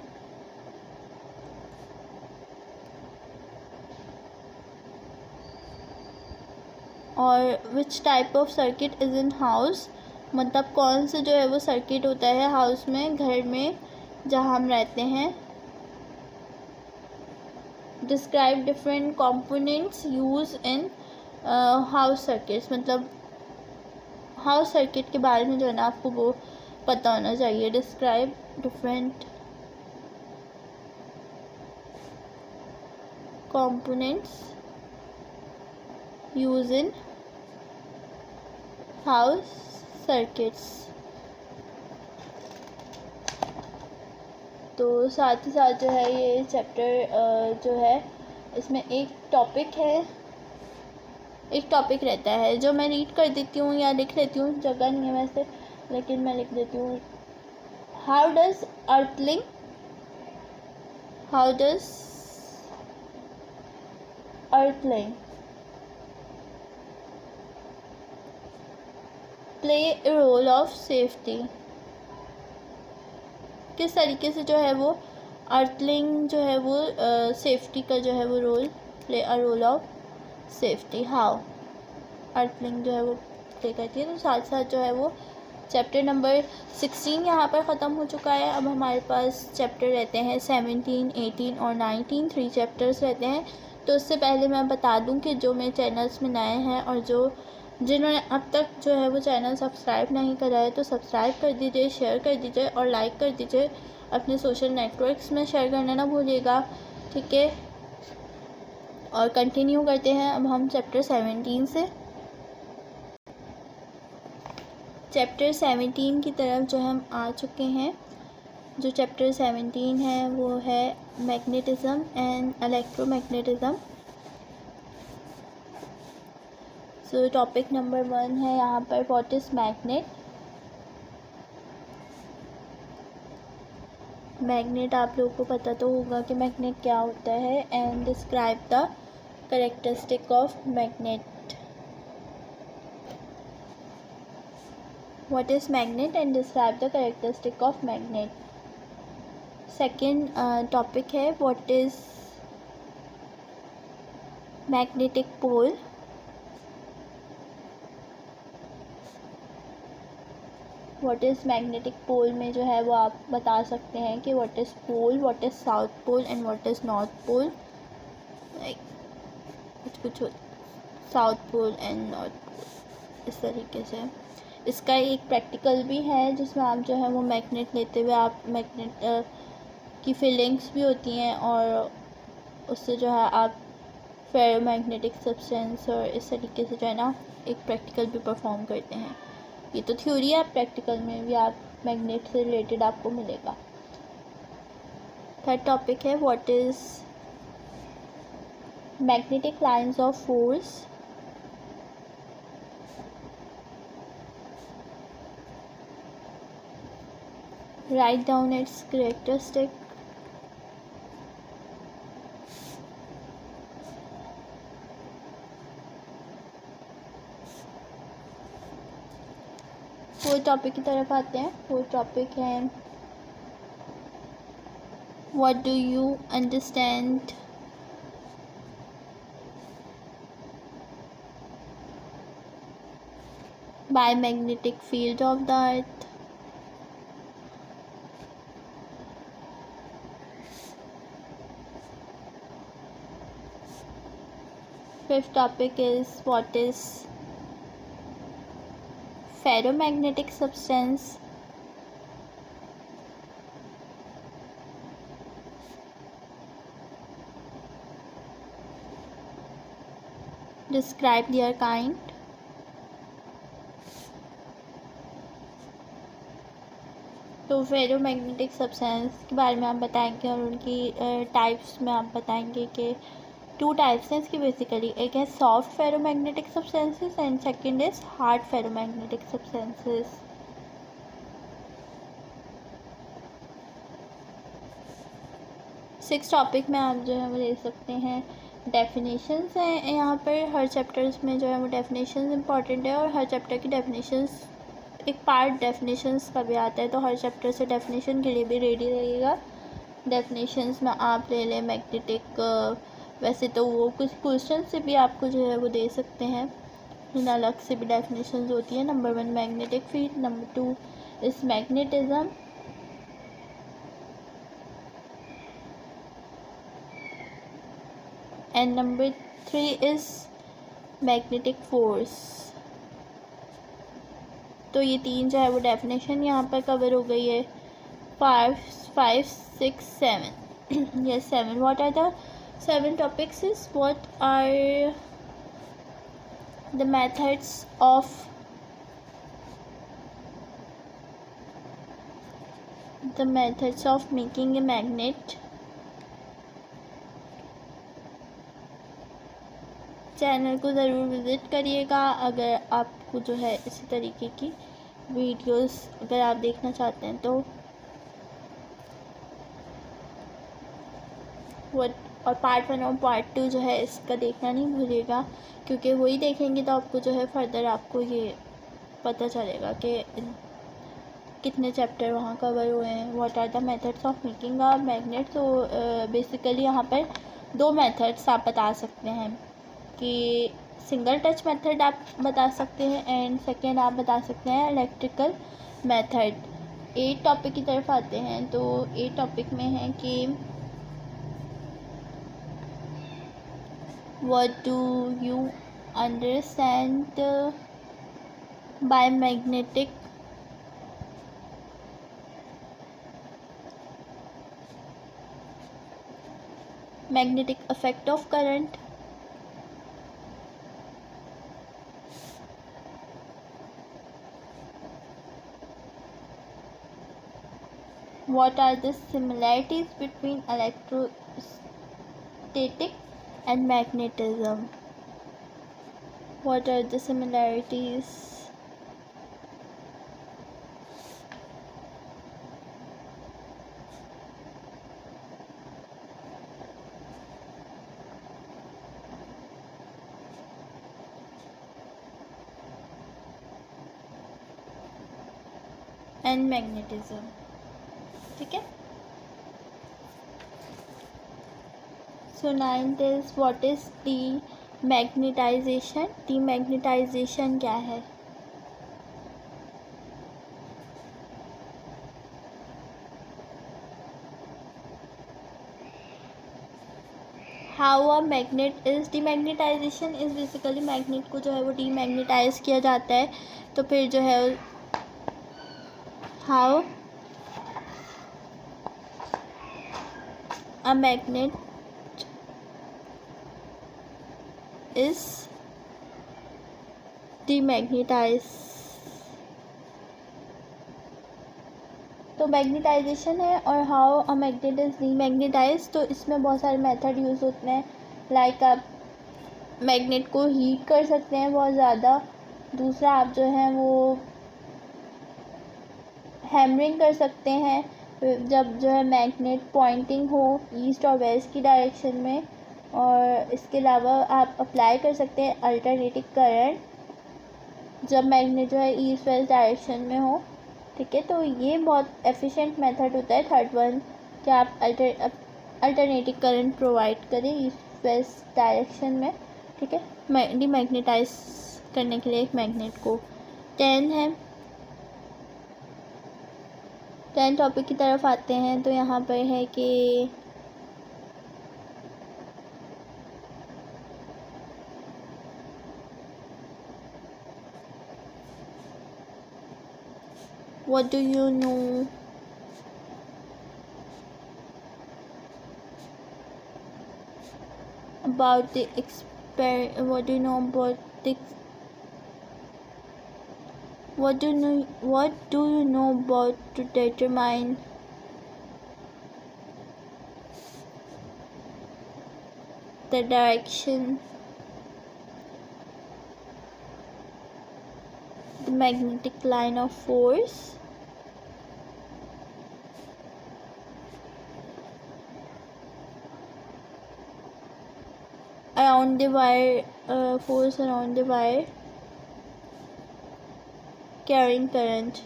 और which type of circuit is in house, मतलब कौन से जो है वो सर्किट होता है हाउस में, घर में जहाँ हम रहते हैं। Describe different components use in house circuits, मतलब हाउस सर्किट के बारे में जो है ना आपको वो पता होना चाहिए। Describe different components use in house circuits. तो साथ ही साथ जो है ये चैप्टर जो है इसमें एक टॉपिक रहता है जो मैं रीड कर देती हूँ या लिख लेती हूँ, जगह नहीं है वैसे लेकिन मैं लिख देती हूँ। How does earthing play a role of safety, किस तरीके से जो है वो अर्थलिंग जो है वो सेफ्टी का जो है वो role play a role of safety, how earthing जो है वो प्ले करती है। तो साथ साथ जो है वो चैप्टर नंबर 16 यहाँ पर ख़त्म हो चुका है। अब हमारे पास चैप्टर रहते हैं 17, 18 और 19, 3 चैप्टर्स रहते हैं। तो उससे पहले मैं बता दूं कि जो मेरे चैनल्स में नए हैं और जिन्होंने अब तक जो है वो चैनल सब्सक्राइब नहीं करा है तो सब्सक्राइब कर दीजिए, शेयर कर दीजिए और लाइक कर दीजिए। अपने सोशल नेटवर्क्स में शेयर करना ना भूलिएगा, ठीक है। और कंटिन्यू करते हैं अब हम चैप्टर 17 से। चैप्टर 17 की तरफ जो हम आ चुके हैं। जो चैप्टर 17 है वो है magnetism and electromagnetism. So topic number 1 है यहाँ पर व्हाट इज़ मैग्नेट। मैग्नेट आप लोगों को पता तो होगा कि मैग्नेट क्या होता है। And describe the characteristic of magnet. What is magnet and describe the characteristic of magnet. Second topic है what is magnetic pole. What is magnetic pole में जो है वो आप बता सकते हैं कि what is pole, what is south pole and what is north pole. like कुछ south pole and north pole इस तरीके से। इसका एक प्रैक्टिकल भी है जिसमें आप जो है वो मैग्नेट लेते हुए आप मैग्नेट की फीलिंग्स भी होती हैं और उससे जो है आप फेरोमैग्नेटिक सब्सटेंस और इस तरीके से जो है ना एक प्रैक्टिकल भी परफॉर्म करते हैं। ये तो थ्योरी है, प्रैक्टिकल में भी आप मैग्नेट से रिलेटेड आपको मिलेगा। थर्ड टॉपिक है what is magnetic lines of force. Write down its characteristic. Fourth topic की तरफ आते हैं। फोर्थ टॉपिक है What do you understand by magnetic field of the earth. Fifth topic is what is ferromagnetic substance. Describe their kind. तो फेरोमैग्नेटिक सब्सटेंस के बारे में हम बताएंगे और उनकी टाइप्स में हम बताएंगे कि 2 टाइप्स हैं इसकी बेसिकली। एक है soft ferromagnetic substances and second is hard ferromagnetic substances. Six topic में आप जो है वो ले सकते हैं डेफिनेशंस हैं यहाँ पर। हर चैप्टर्स में जो है वो डेफिनेशंस इंपॉर्टेंट है, और हर चैप्टर की डेफिनेशंस एक पार्ट डेफिनेशंस का भी आता है, तो हर चैप्टर से डेफिनेशन के लिए भी रेडी रहिएगा। डेफिनेशंस में आप ले लें मैग्नेटिक, वैसे तो वो कुछ क्वेश्चन से भी आपको जो है वो दे सकते हैं, लेकिन अलग से भी डेफिनेशंस होती है। नंबर 1 मैग्नेटिक फील्ड, नंबर 2 इस magnetism, and number 3 is magnetic force. तो ये 3 जो है वो डेफिनेशन यहाँ पर कवर हो गई है। 5, 6, 7 yes 7 what are the 7 topics is what are the methods of making a magnet। Channel को ज़रूर विज़िट करिएगा अगर आपको जो है इसी तरीके की वीडियोस अगर आप देखना चाहते हैं तो। और पार्ट 1 और पार्ट 2 जो है इसका देखना नहीं भूलिएगा, क्योंकि वही देखेंगे तो आपको जो है फर्दर आपको ये पता चलेगा कि कितने चैप्टर वहाँ कवर हुए हैं। What are the methods of making a magnet. तो बेसिकली यहाँ पर 2 मेथड्स आप बता सकते हैं कि सिंगल टच मेथड आप बता सकते हैं, एंड सेकेंड आप बता सकते हैं इलेक्ट्रिकल मेथड। 8 टॉपिक की तरफ आते हैं, तो 8 टॉपिक में है कि what do you understand by magnetic effect of current, what are the similarities between electrostatic and magnetism, what are the similarities and magnetism। ठीक है। So 9th is what is demagnetization. Demagnetization क्या है? How a magnet is demagnetization is basically magnet को जो है वो डीमैग्नेटाइज किया जाता है। तो फिर जो है how a magnet is demagnetise. तो मैग्नेटाइजेशन है और how a magnet is demagnetise. तो इसमें बहुत सारे मेथड यूज़ होते हैं, लाइक आप मैग्नेट को हीट कर सकते हैं बहुत ज़्यादा। दूसरा आप जो है वो हैमरिंग कर सकते हैं, जब जो है मैग्नेट पॉइंटिंग हो ईस्ट और वेस्ट की डायरेक्शन में। और इसके अलावा आप अप्लाई कर सकते हैं अल्टरनेटिंग करंट, जब मैग्नेट जो है ईस्ट वेस्ट डायरेक्शन में हो। ठीक है, तो ये बहुत एफिशिएंट मेथड होता है। थर्ड वन कि आप अल्टरनेटिंग करंट प्रोवाइड करें ईस्ट वेस्ट डायरेक्शन में। ठीक है, डीमैग्नेटाइज करने के लिए एक मैग्नेट को। 10 है, 10 टॉपिक की तरफ आते हैं, तो यहाँ पर है कि what do you know about the what do you know about the what do you know about to determine the direction the magnetic line of force? around the wire, force around the wire carrying current.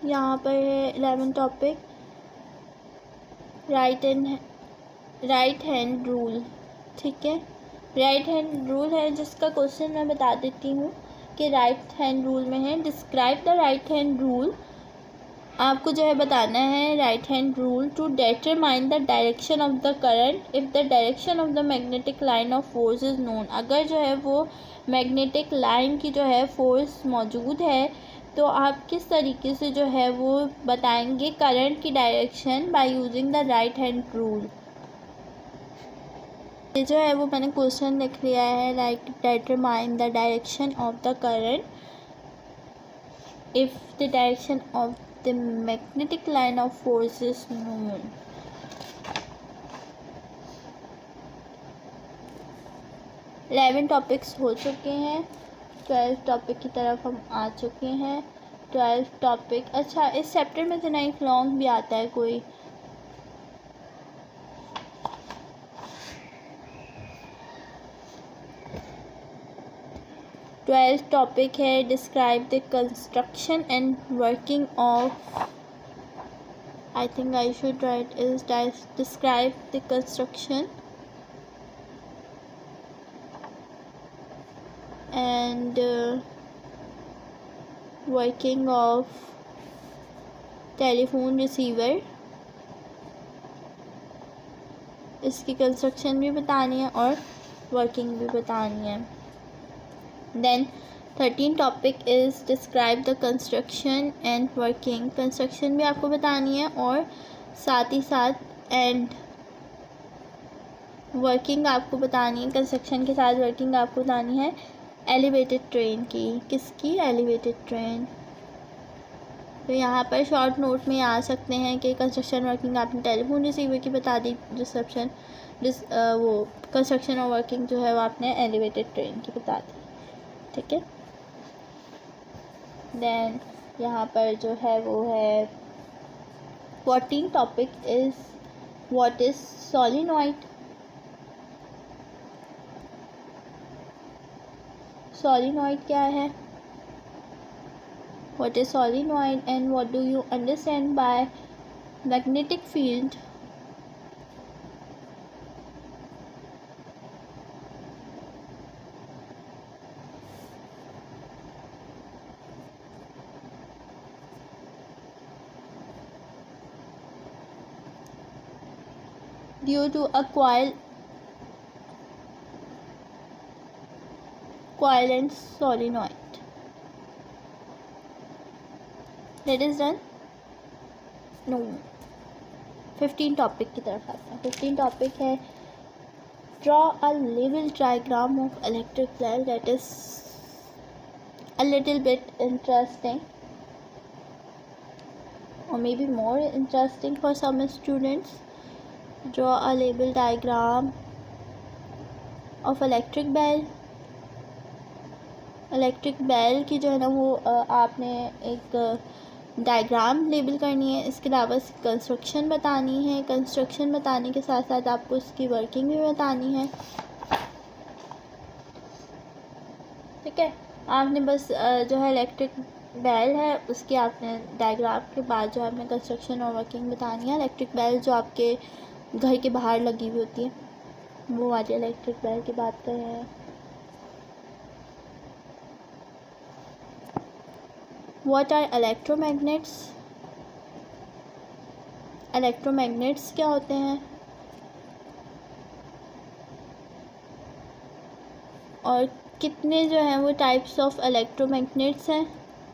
यहाँ पर है 11 टॉपिक, राइट हैंड रूल। ठीक है, राइट हैंड रूल है जिसका क्वेश्चन मैं बता देती हूँ कि राइट हैंड रूल में है describe the right hand rule. आपको जो है बताना है right hand rule to determine the direction of the current if the direction of the magnetic line of force is known. अगर जो है वो मैग्नेटिक लाइन की जो है फोर्स मौजूद है तो आप किस तरीके से जो है वो बताएंगे करंट की direction by using the right hand rule. ये जो है वो मैंने क्वेश्चन लिख लिया है, like determine the direction of the current if the direction of the magnetic line of force is known. Eleven topics हो चुके हैं, 12 टॉपिक की तरफ हम आ चुके हैं। 12 टॉपिक, अच्छा इस चैप्टर में से नाइट लॉन्ग भी आता है कोई। ट्वेल्थ टॉपिक है describe the construction and working of, I think I should write is describe the construction and working of telephone receiver। इसकी कंस्ट्रक्शन भी बतानी है और वर्किंग भी बतानी है। Then 13 topic is describe the construction and working. Construction भी आपको बतानी है और साथ ही साथ एंड वर्किंग आपको बतानी है। कंस्ट्रक्शन के साथ वर्किंग आपको बतानी है एलिवेटेड ट्रेन की। किसकी? Elevated train. तो यहाँ पर शॉर्ट नोट में आ सकते हैं कि कंस्ट्रक्शन वर्किंग आपने टेलीफोन रिसीवर की बता दी, वो कंस्ट्रक्शन और वर्किंग जो है वो आपने एलिवेटेड ट्रेन की बता दी। ठीक है, देन यहाँ पर जो है वो है 14 topic is what is solenoid. Solenoid क्या है? What is solenoid and what do you understand by magnetic field? Due to a coil and solenoid. That is done? No. 15 topic की तरफ आते हैं। 15 टॉपिक है draw a level diagram of electric bell। That is a little bit interesting or maybe more interesting for some students। draw a level diagram of electric bell। Electric bell की जो है ना वो आपने एक डायग्राम लेबल करनी है। इसके अलावा इसकी कंस्ट्रक्शन बतानी है। कंस्ट्रक्शन बताने के साथ साथ आपको इसकी वर्किंग भी बतानी है। ठीक है, आपने बस जो है इलेक्ट्रिक बेल है उसकी आपने डायग्राम के बाद जो आपने कंस्ट्रक्शन और वर्किंग बतानी है। इलेक्ट्रिक बेल जो आपके घर के बाहर लगी हुई होती है वो वाली इलेक्ट्रिक बेल की बात कर रहे हैं। What are electromagnets? इलेक्ट्रोमैग्नेट्स क्या होते हैं और कितने जो हैं वो टाइप्स ऑफ इलेक्ट्रोमैग्नेट्स हैं?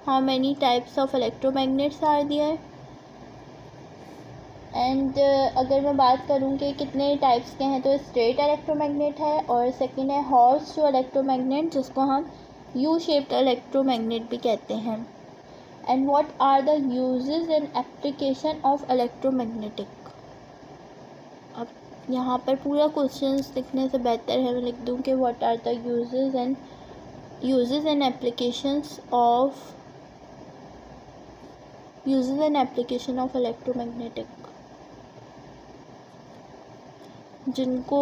How many types of electromagnets are there? And अगर मैं बात करूँ कि कितने टाइप्स के हैं तो स्ट्रेट इलेक्ट्रोमैग्नेट है और सेकंड है हॉर्स जो इलेक्ट्रोमैग्नेट जिसको हम यू शेप्ड इलेक्ट्रोमैग्नेट भी कहते हैं। And what are the uses and application of electromagnetic? अब यहाँ पर पूरा क्वेश्चंस लिखने से बेहतर है मैं लिख दूँ कि what are the uses and application of electromagnetic. जिनको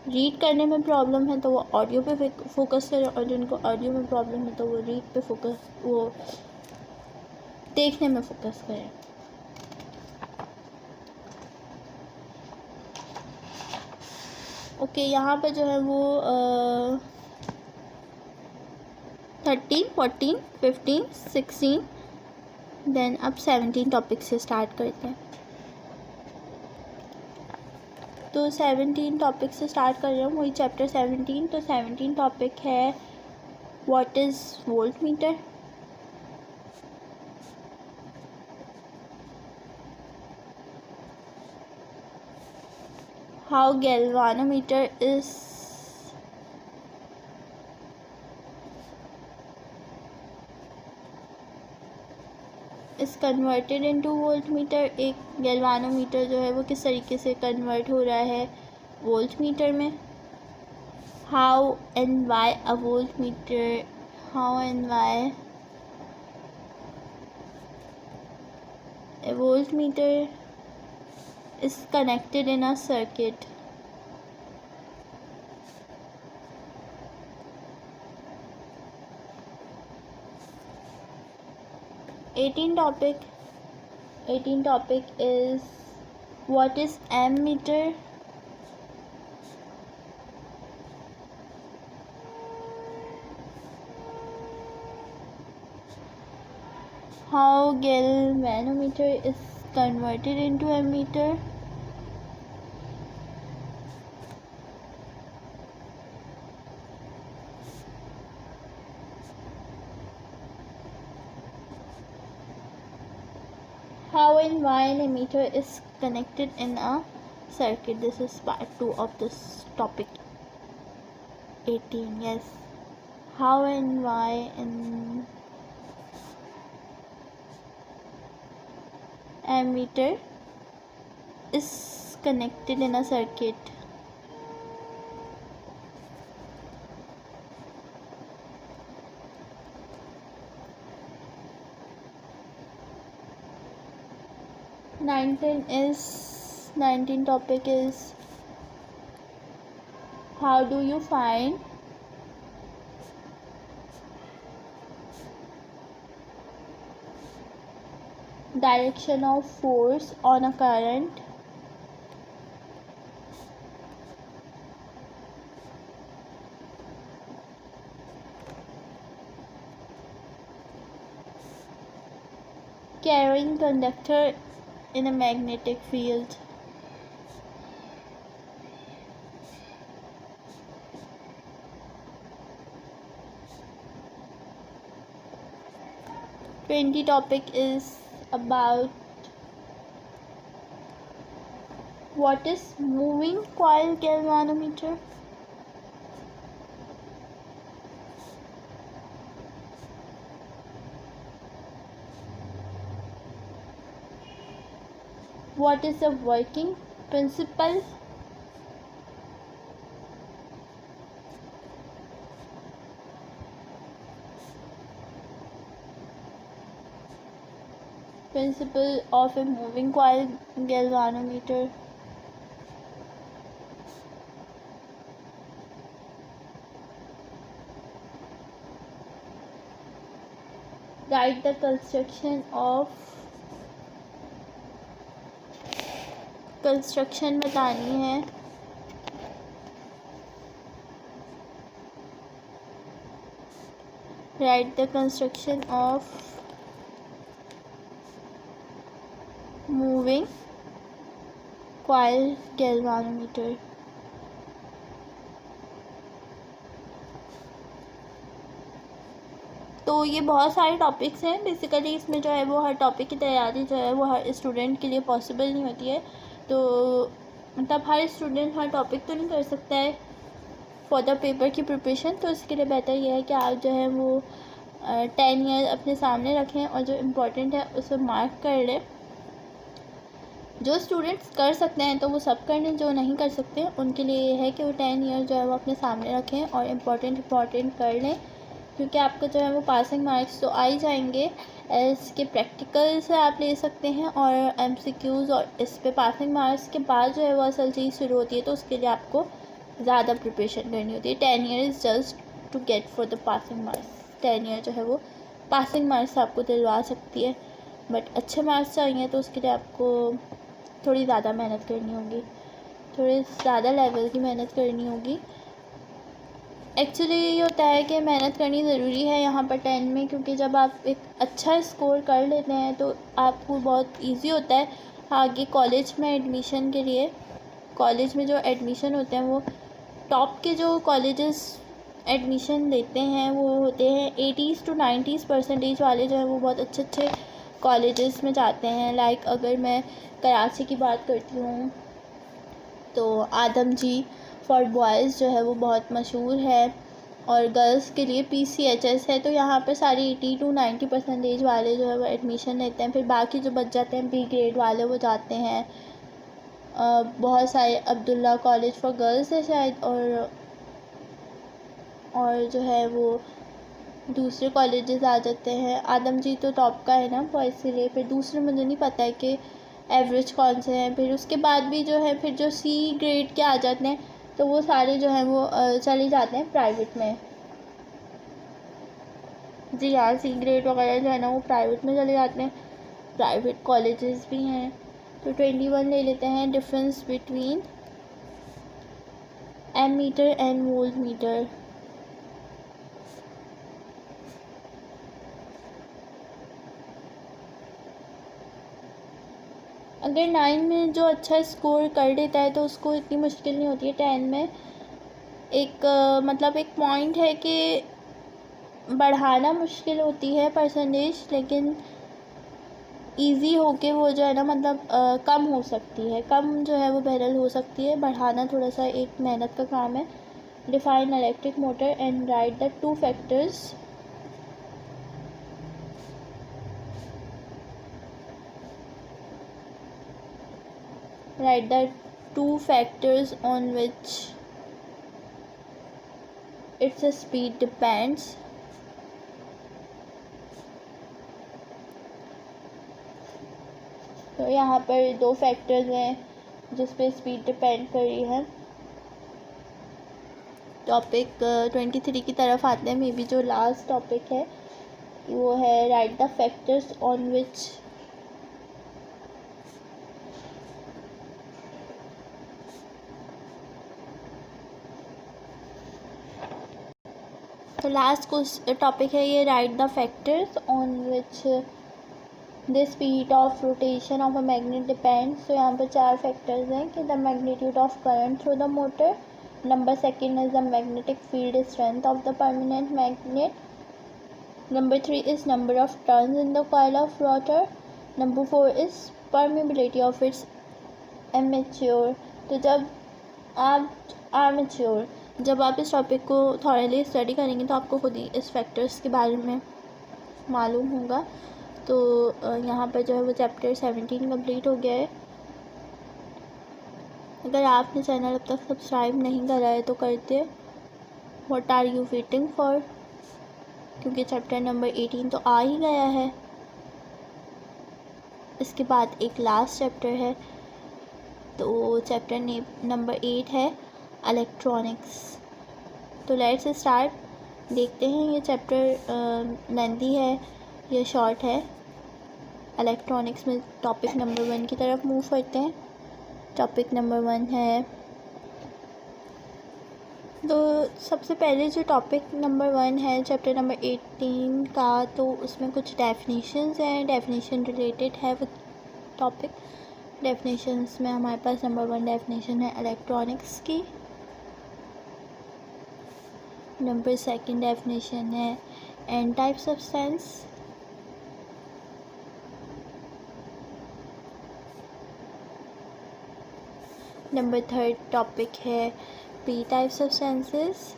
रीड करने में प्रॉब्लम है तो वो ऑडियो पे फोकस करें, और जिनको ऑडियो में प्रॉब्लम है तो वो वो देखने में फोकस करें। ओके, यहाँ पर जो है वो 13, 14, 15, 16 देन अब 17 टॉपिक से स्टार्ट करते हैं। तो 17 टॉपिक से स्टार्ट कर रहे हैं, वही चैप्टर 17। तो 17 टॉपिक है what is volt meter. How galvanometer is converted into volt meter. एक गैल्वानोमीटर जो है वो किस तरीके से कन्वर्ट हो रहा है वोल्ट मीटर में। How and why a volt meter, how and why a voltmeter is connected in a circuit. Eighteen topic is what is ammeter. How galvanometer is converted into ammeter. How and why an ammeter is connected in a circuit. This is part 2 of this topic 18. Yes, how and why an ammeter is connected in a circuit. Nineteen topic is how do you find direction of force on a current. Carrying conductor in a magnetic field. Twenty topic is about what is moving coil galvanometer. What is the working principle? Principle of a moving coil galvanometer. Write the construction बतानी है। Write the construction of moving coil galvanometer. तो ये बहुत सारे टॉपिक्स हैं। बेसिकली इसमें जो है वो हर टॉपिक की तैयारी जो है वो हर स्टूडेंट के लिए पॉसिबल नहीं होती है। तो मतलब हर स्टूडेंट हर टॉपिक तो नहीं कर सकता है फॉर द पेपर की प्रिपरेशन। तो इसके लिए बेहतर ये है कि आप जो है वो 10 ईयर अपने सामने रखें और जो इम्पोर्टेंट है उसे मार्क कर लें। जो स्टूडेंट्स कर सकते हैं तो वो सब कर लें, जो नहीं कर सकते उनके लिए ये है कि वो 10 ईयर जो है वो अपने सामने रखें और इम्पोर्टेंट कर लें, क्योंकि आपको जो है वो पासिंग मार्क्स तो आ ही जाएंगे। इसके प्रैक्टिकल से आप ले सकते हैं और MCQs, और इस पे पासिंग मार्क्स के बाद जो है वो असल चीज़ शुरू होती है, तो उसके लिए आपको ज़्यादा प्रिपरेशन करनी होती है। 10 year is just to get for the passing marks. 10 year जो है वो पासिंग मार्क्स आपको दिलवा सकती है, बट अच्छे मार्क्स चाहिए तो उसके लिए आपको थोड़ी ज़्यादा मेहनत करनी होगी, थोड़ी ज़्यादा लेवल की मेहनत करनी होगी। एक्चुअली ये होता है कि मेहनत करनी ज़रूरी है यहाँ पर 10 में, क्योंकि जब आप एक अच्छा स्कोर कर लेते हैं तो आपको बहुत इजी होता है आगे कॉलेज में एडमिशन के लिए। कॉलेज में जो एडमिशन होते हैं वो टॉप के जो कॉलेजेस एडमिशन लेते हैं वो होते हैं 80s to 90s% वाले जो है वो बहुत अच्छे अच्छे कॉलेजेस में जाते हैं। लाइक अगर मैं कराची की बात करती हूँ तो आदम जी फॉर बॉयज़ जो है वो बहुत मशहूर है, और गर्ल्स के लिए PCHS है। तो यहाँ पर सारे 80 to 90% वाले जो है वो एडमिशन लेते हैं। फिर बाकी जो बच जाते हैं B ग्रेड वाले वो जाते हैं बहुत सारे अब्दुल्ला कॉलेज फॉर गर्ल्स है शायद, और जो है वो दूसरे कॉलेजेस आ जाते हैं। आदम जी तो टॉप का है ना बॉयज़ के लिए, फिर दूसरे मुझे नहीं पता है कि एवरेज कौन से हैं। फिर उसके बाद भी जो है फिर जो C ग्रेड के आ जाते हैं तो वो सारे जो हैं वो चले जाते हैं प्राइवेट में। जी हाँ, C ग्रेड वगैरह जो है ना वो प्राइवेट में चले जाते हैं, प्राइवेट कॉलेजेस भी हैं। तो 21 ले लेते हैं difference between ammeter and voltmeter. अगर 9 में जो अच्छा स्कोर कर लेता है तो उसको इतनी मुश्किल नहीं होती है 10 में। एक मतलब एक पॉइंट है कि बढ़ाना मुश्किल होती है परसेंटेज, लेकिन इजी होके वो जो है ना मतलब कम हो सकती है, कम जो है वो बहरहाल हो सकती है। बढ़ाना थोड़ा सा एक मेहनत का काम है। Define electric motor and right the two factors. Write the two factors on which its speed depends. तो यहाँ पर दो फैक्टर्स हैं जिस पे स्पीड डिपेंड कर रही है। टॉपिक 23 की तरफ आते हैं। मे बी जो लास्ट टॉपिक है वो है right the factors on which तो लास्ट टॉपिक है ये, right the factors on which the speed of rotation of a magnet depends. तो यहाँ पर 4 फैक्टर्स हैं कि the magnitude of current through the motor, number second is the magnetic field strength of the permanent magnet, number 3 is number of turns in the coil of rotor, number 4 is permeability of its amateur. तो जब आप आर्मेच्योर जब आप इस टॉपिक को थॉरली स्टडी करेंगे तो आपको खुद ही इस फैक्टर्स के बारे में मालूम होगा। तो यहाँ पर जो है वो चैप्टर 17 कंप्लीट हो गया है। अगर आपने चैनल अब तक सब्सक्राइब नहीं करा है तो करते, what are you waiting for, क्योंकि चैप्टर नंबर 18 तो आ ही गया है। इसके बाद एक लास्ट चैप्टर है, तो चैप्टर नंबर 8 है इलेक्ट्रॉनिक्स। तो लेट्स स्टार्ट, देखते हैं ये चैप्टर लेंथी है या शॉर्ट है। इलेक्ट्रॉनिक्स में टॉपिक नंबर 1 की तरफ मूव करते हैं। टॉपिक नंबर 1 है, तो सबसे पहले जो टॉपिक नंबर 1 है चैप्टर नंबर 18 का, तो उसमें कुछ डेफिनेशंस हैं, डेफिनेशन रिलेटेड है वो टॉपिक। डेफिनेशंस में हमारे पास नंबर 1 डेफिनेशन है इलेक्ट्रॉनिक्स की, नंबर 2 डेफिनेशन है N type substance, number 3 topic है P type substances,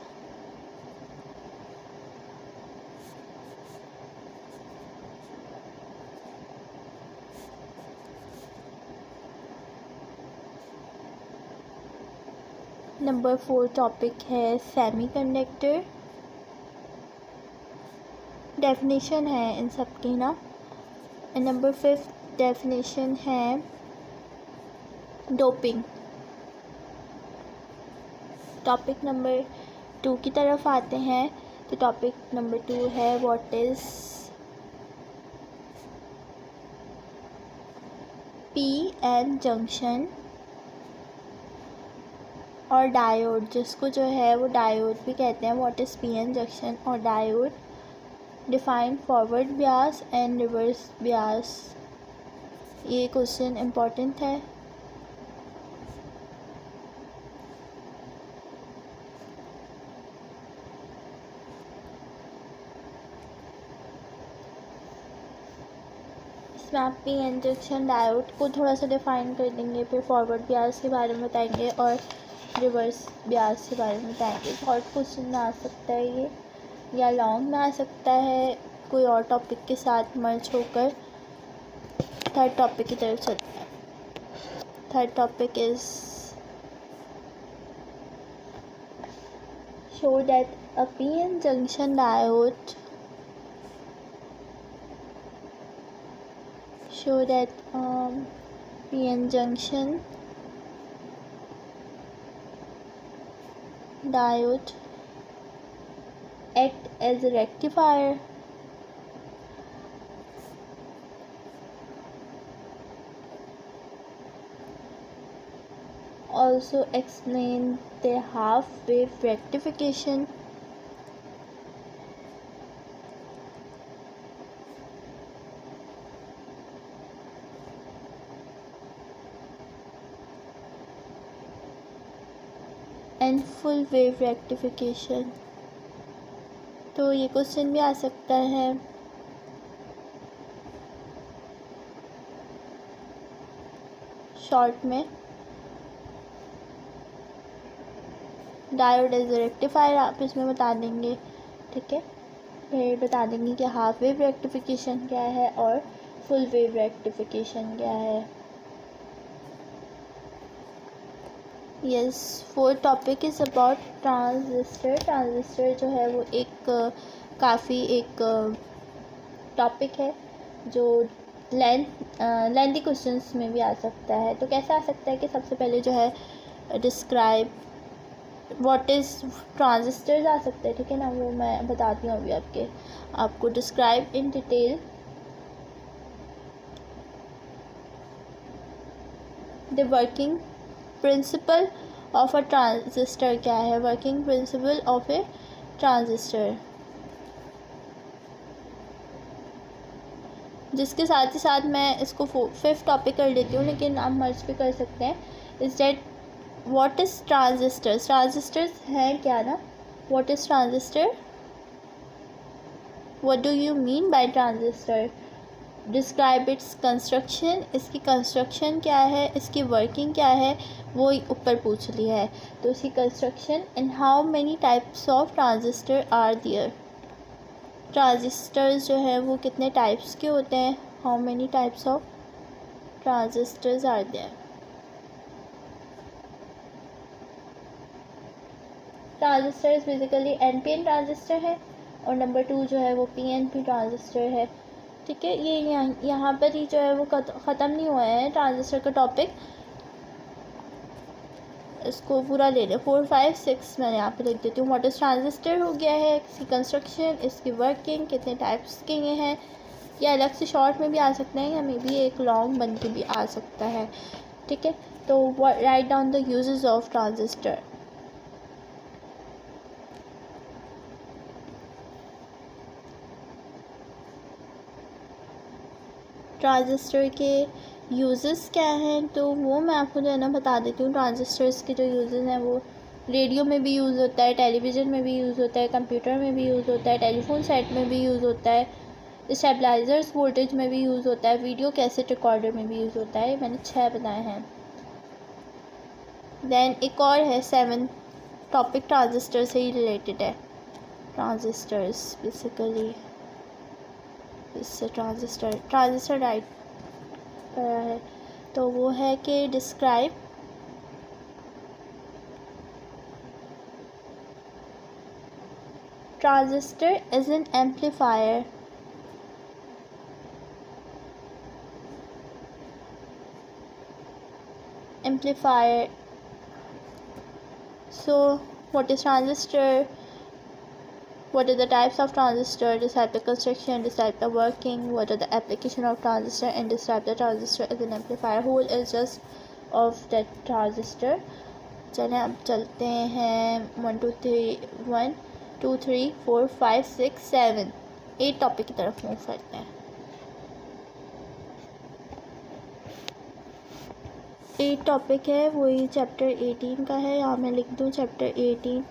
number 4 topic है सेमीकंडक्टर। डेफिनेशन है इन सब की ना। एंड नंबर 5 डेफिनेशन है डोपिंग। टॉपिक नंबर 2 की तरफ आते हैं। तो टॉपिक नंबर 2 है व्हाट इज़ पीएन जंक्शन और डायोड, जिसको जो है वो डायोड भी कहते हैं। व्हाट इज़ पीएन जंक्शन और diode, define forward Beas and reverse Beas. ये क्वेश्चन इम्पोर्टेंट है। इसमें आप पीएन जंक्शन डायोड को थोड़ा सा डिफाइन कर देंगे, फिर फॉरवर्ड बियास के बारे में बताएंगे और रिवर्स बियास के बारे में बताएंगे। शॉर्ट क्वेश्चन में आ सकता है ये, या लॉन्ग में आ सकता है कोई और टॉपिक के साथ मर्ज होकर। थर्ड टॉपिक की तरफ चलते हैं। Third topic is show that a PN junction diode show that PN junction diode act as a rectifier. Also explain the half wave rectification. And full wave rectification. तो ये क्वेश्चन भी आ सकता है। शॉर्ट में डायोड एज रेक्टिफायर आप इसमें बता देंगे, ठीक है। फिर बता देंगे कि हाफ वेव रेक्टिफिकेशन क्या है और फुल वेव रेक्टिफिकेशन क्या है। Yes, fourth topic is about transistor. Transistor जो है वो एक काफ़ी एक टॉपिक है जो लेंथी क्वेश्चंस में भी आ सकता है। तो कैसे आ सकता है कि सबसे पहले जो है डिस्क्राइब व्हाट इज़ ट्रांजिस्टर्स आ सकते हैं, ठीक है ना। वो मैं बताती हूँ अभी आपको। Describe in detail the working principle of a transistor. क्या है working principle of A transistor, जिसके साथ ही साथ मैं इसको 5th टॉपिक कर लेती हूँ, लेकिन आप मर्ज भी कर सकते हैं। Is that what is transistors. Transistors हैं क्या ना। What is transistor, what do you mean by transistor, describe its construction. इसकी कंस्ट्रक्शन क्या है, इसकी वर्किंग क्या है, वो ऊपर पूछ लिया है। तो इसकी construction and how many types of transistor are there. Transistors जो है वो कितने टाइप्स के होते हैं, how many types of transistors are there. Transistors basically NPN transistor है और नंबर 2 जो है वो पीएनपी ट्रांजिस्टर है, ठीक है। ये यहाँ पर ही जो है वो ख़त्म नहीं हुआ है ट्रांजिस्टर का टॉपिक। इसको पूरा ले लें। 4, 5, 6 मैंने यहाँ पे लिख देती हूँ। व्हाट इज़ ट्रांजिस्टर हो गया है, इसकी कंस्ट्रक्शन, इसकी वर्किंग, कितने टाइप्स के ये हैं। या अलग से शॉर्ट में भी आ सकते हैं या मे बी एक लॉन्ग बन के भी आ सकता है, ठीक है। तो right down the uses of transistor. Transistor के यूजेस क्या हैं, तो वो मैं आपको जो है ना बता देती हूँ। ट्रांजिस्टर्स के जो यूजेस हैं वो रेडियो में भी यूज़ होता है, टेलीविज़न में भी यूज़ होता है, कंप्यूटर में भी यूज़ होता है, टेलीफोन सेट में भी यूज़ होता है, स्टेबलाइजर्स वोल्टेज में भी यूज़ होता है, वीडियो कैसेट रिकॉर्डर में भी यूज़ होता है। मैंने 6 बताए हैं। देन एक और है 7 टॉपिक ट्रांजिस्टर से ही रिलेटेड है। ट्रांजिस्टर्स बेसिकली इससे ट्रांजिस्टर राइट करा है, तो वो है कि describe Transistor is an amplifier. Amplifier. So what is transistor? What are the types of transistor? Describe the construction, describe the working, what are the application of transistor, and describe the transistor as an amplifier. Whole is just of that transistor. चलें अब चलते हैं 1 2 3 4 5 6 7 8 टॉपिक की तरफ मूव करते हैं. 8 टॉपिक है वही चैप्टर 18 का है. यहाँ मैं लिख दूँ chapter 18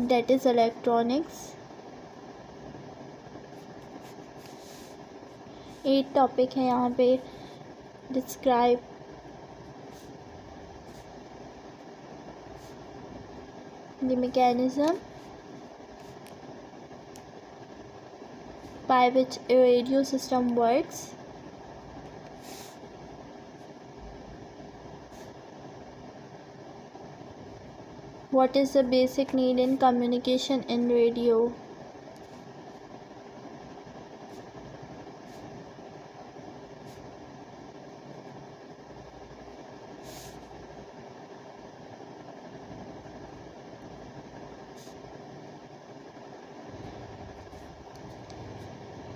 that is electronics. 8 topic है यहाँ पे. Describe the mechanism by which a radio system works. What is the basic need in communication in radio?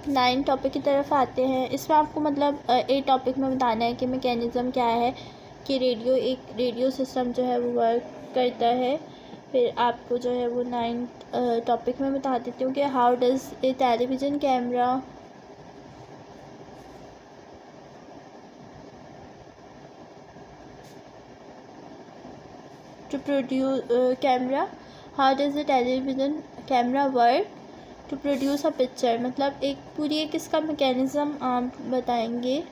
Nine topic की तरफ आते हैं. इसमें आपको मतलब 8 टॉपिक में बताना है कि मैकेनिज़्म क्या है, कि रेडियो सिस्टम जो है वो वर्क करता है. फिर आपको जो है वो 9 टॉपिक में बता देती हूँ कि how does a television camera to produce how does a television camera work to produce a picture. मतलब एक इसका मैकेनिज़्म आप बताएंगे.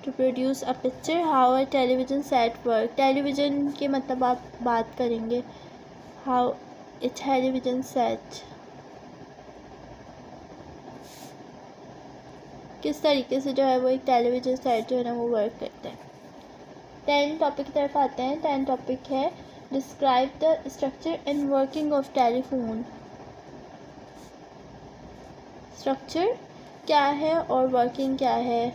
To produce a picture. How a television set work. Television के मतलब आप बात करेंगे. हाउ ए टेलीविज़न सेट किस तरीके से जो है वो एक टेलीविज़न सेट जो है ना वो वर्क करते हैं. 10 टॉपिक की तरफ आते हैं. 10 टॉपिक है describe the structure and working of telephone. Structure क्या है और वर्किंग क्या है.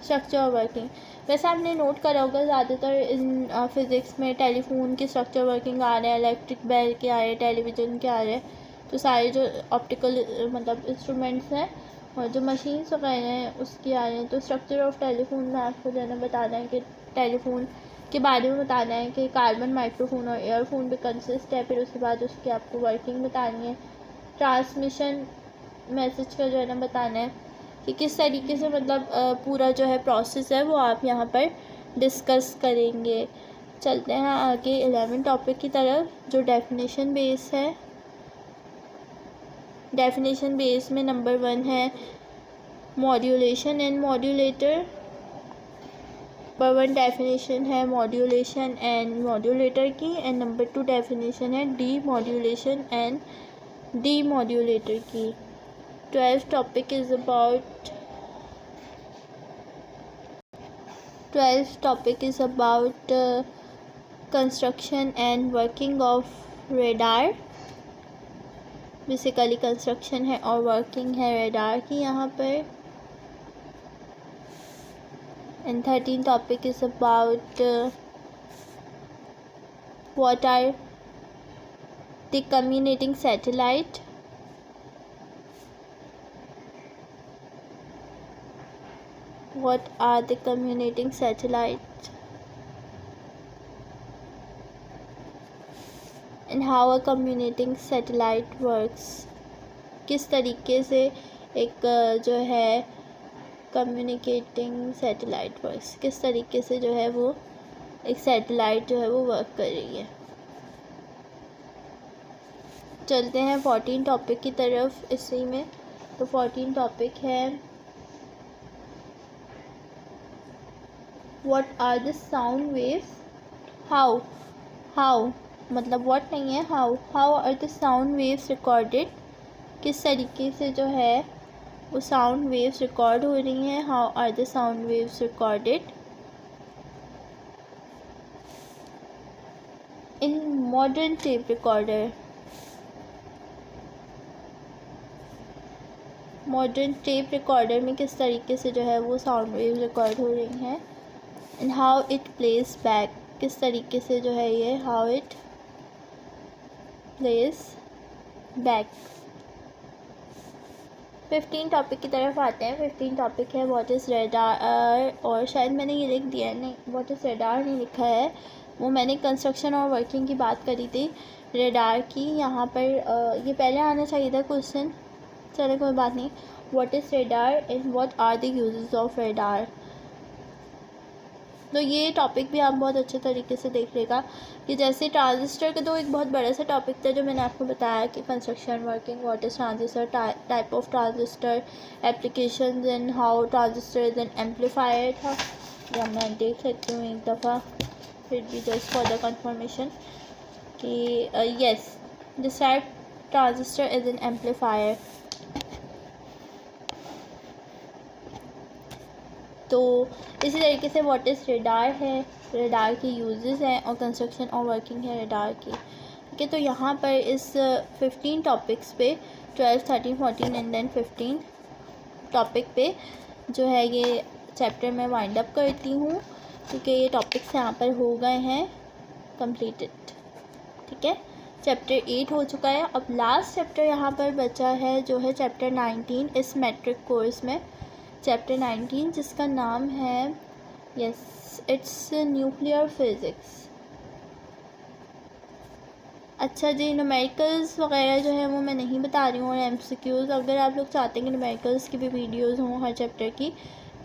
स्ट्रक्चर और वर्किंग वैसे आपने नोट करा होगा ज़्यादातर इन फिज़िक्स में टेलीफोन की स्ट्रक्चर वर्किंग आ रहा है, इलेक्ट्रिक बेल के आ रहे हैं, टेलीविज़न के आ रहे हैं. तो सारे जो ऑप्टिकल मतलब इंस्ट्रूमेंट्स हैं और जो मशीन्स वगैरह हैं उसकी आ रहे हैं. तो स्ट्रक्चर ऑफ टेलीफोन में आपको जो है ना बताना है कि टेलीफोन के बारे में बताना है कि कार्बन माइक्रोफोन और एयरफोन पे कंसिस्ट है. फिर उसके बाद उसकी आपको वर्किंग बतानी है. ट्रांसमिशन मैसेज का जो है ना बताना है कि किस तरीके से मतलब पूरा जो है प्रोसेस है वो आप यहाँ पर डिस्कस करेंगे. चलते हैं आगे 11 टॉपिक की तरफ जो डेफिनेशन बेस है. डेफिनेशन बेस में नंबर 1 है modulation and modulator. Number 1 definition है मॉड्यूलेशन एंड मॉड्यूलेटर की. एंड नंबर 2 डेफिनेशन है D modulation and D modulator की. 12th topic is about construction and working of radar. Basically construction है और वर्किंग है रेडार की यहाँ पर. And 13th topic is about what are the communicating satellite. What are the communicating satellite and how a communicating satellite works. किस तरीके से एक जो है communicating satellite works, किस तरीके से जो है वो एक सैटेलाइट जो है वो वर्क कर रही है. चलते हैं 14 टॉपिक की तरफ इसी में. तो 14 टॉपिक है what are the sound waves. how मतलब what नहीं है. how are the sound waves recorded. किस तरीके से जो है वो साउंड वेव्स रिकॉर्ड हो रही हैं. how are the sound waves recorded. In modern tape recorder, modern tape recorder में किस तरीके से जो है वो साउंड वेव रिकॉर्ड हो रही हैं, and how it place back, किस तरीके से जो है ये how it place back. 15 topic की तरफ आते हैं। 15 टॉपिक है व्हाट इज़ रेडार, और शायद मैंने ये लिख दिया है, नहीं व्हाट इज़ रेडार नहीं लिखा है, वो मैंने कंस्ट्रक्शन और वर्किंग की बात करी थी रेडार की। यहाँ पर ये पहले आना चाहिए था क्वेश्चन, चलो कोई बात नहीं। What is radar and what are the uses of radar, तो ये टॉपिक भी आप बहुत अच्छे तरीके से देख लेगा कि जैसे ट्रांजिस्टर का तो एक बहुत बड़ा सा टॉपिक था जो मैंने आपको बताया कि construction working what is transistor, type of transistor, application and how transistor is an amplifier था, या मैं देख लेती हूँ एक दफ़ा फिर भी जस्ट फॉर द कंफर्मेशन कि yes describe transistor is an amplifier. तो इसी तरीके से व्हाट इज़ रेडार है, रेडार के यूजेस हैं, और कंस्ट्रक्शन और वर्किंग है रेडार की। ठीक है, तो यहाँ पर इस 15 टॉपिक्स पे 12, 13, 14 एंड देन 15 टॉपिक पे जो है ये चैप्टर मैं वाइंड अप करती हूँ, क्योंकि ये टॉपिक्स यहाँ पर हो गए हैं कंप्लीटेड। ठीक है, चैप्टर 8 हो चुका है। अब लास्ट चैप्टर यहाँ पर बचा है जो है चैप्टर 19 इस मैट्रिक कोर्स में, चैप्टर 19 जिसका नाम है यस इट्स न्यूक्लियर फिज़िक्स। अच्छा जी, न्यूमेरिकल्स वगैरह जो है वो मैं नहीं बता रही हूँ, और एमसीक्यूज़ अगर आप लोग चाहते हैं कि न्यूमेरिकल्स की भी वीडियोस हों हर चैप्टर की,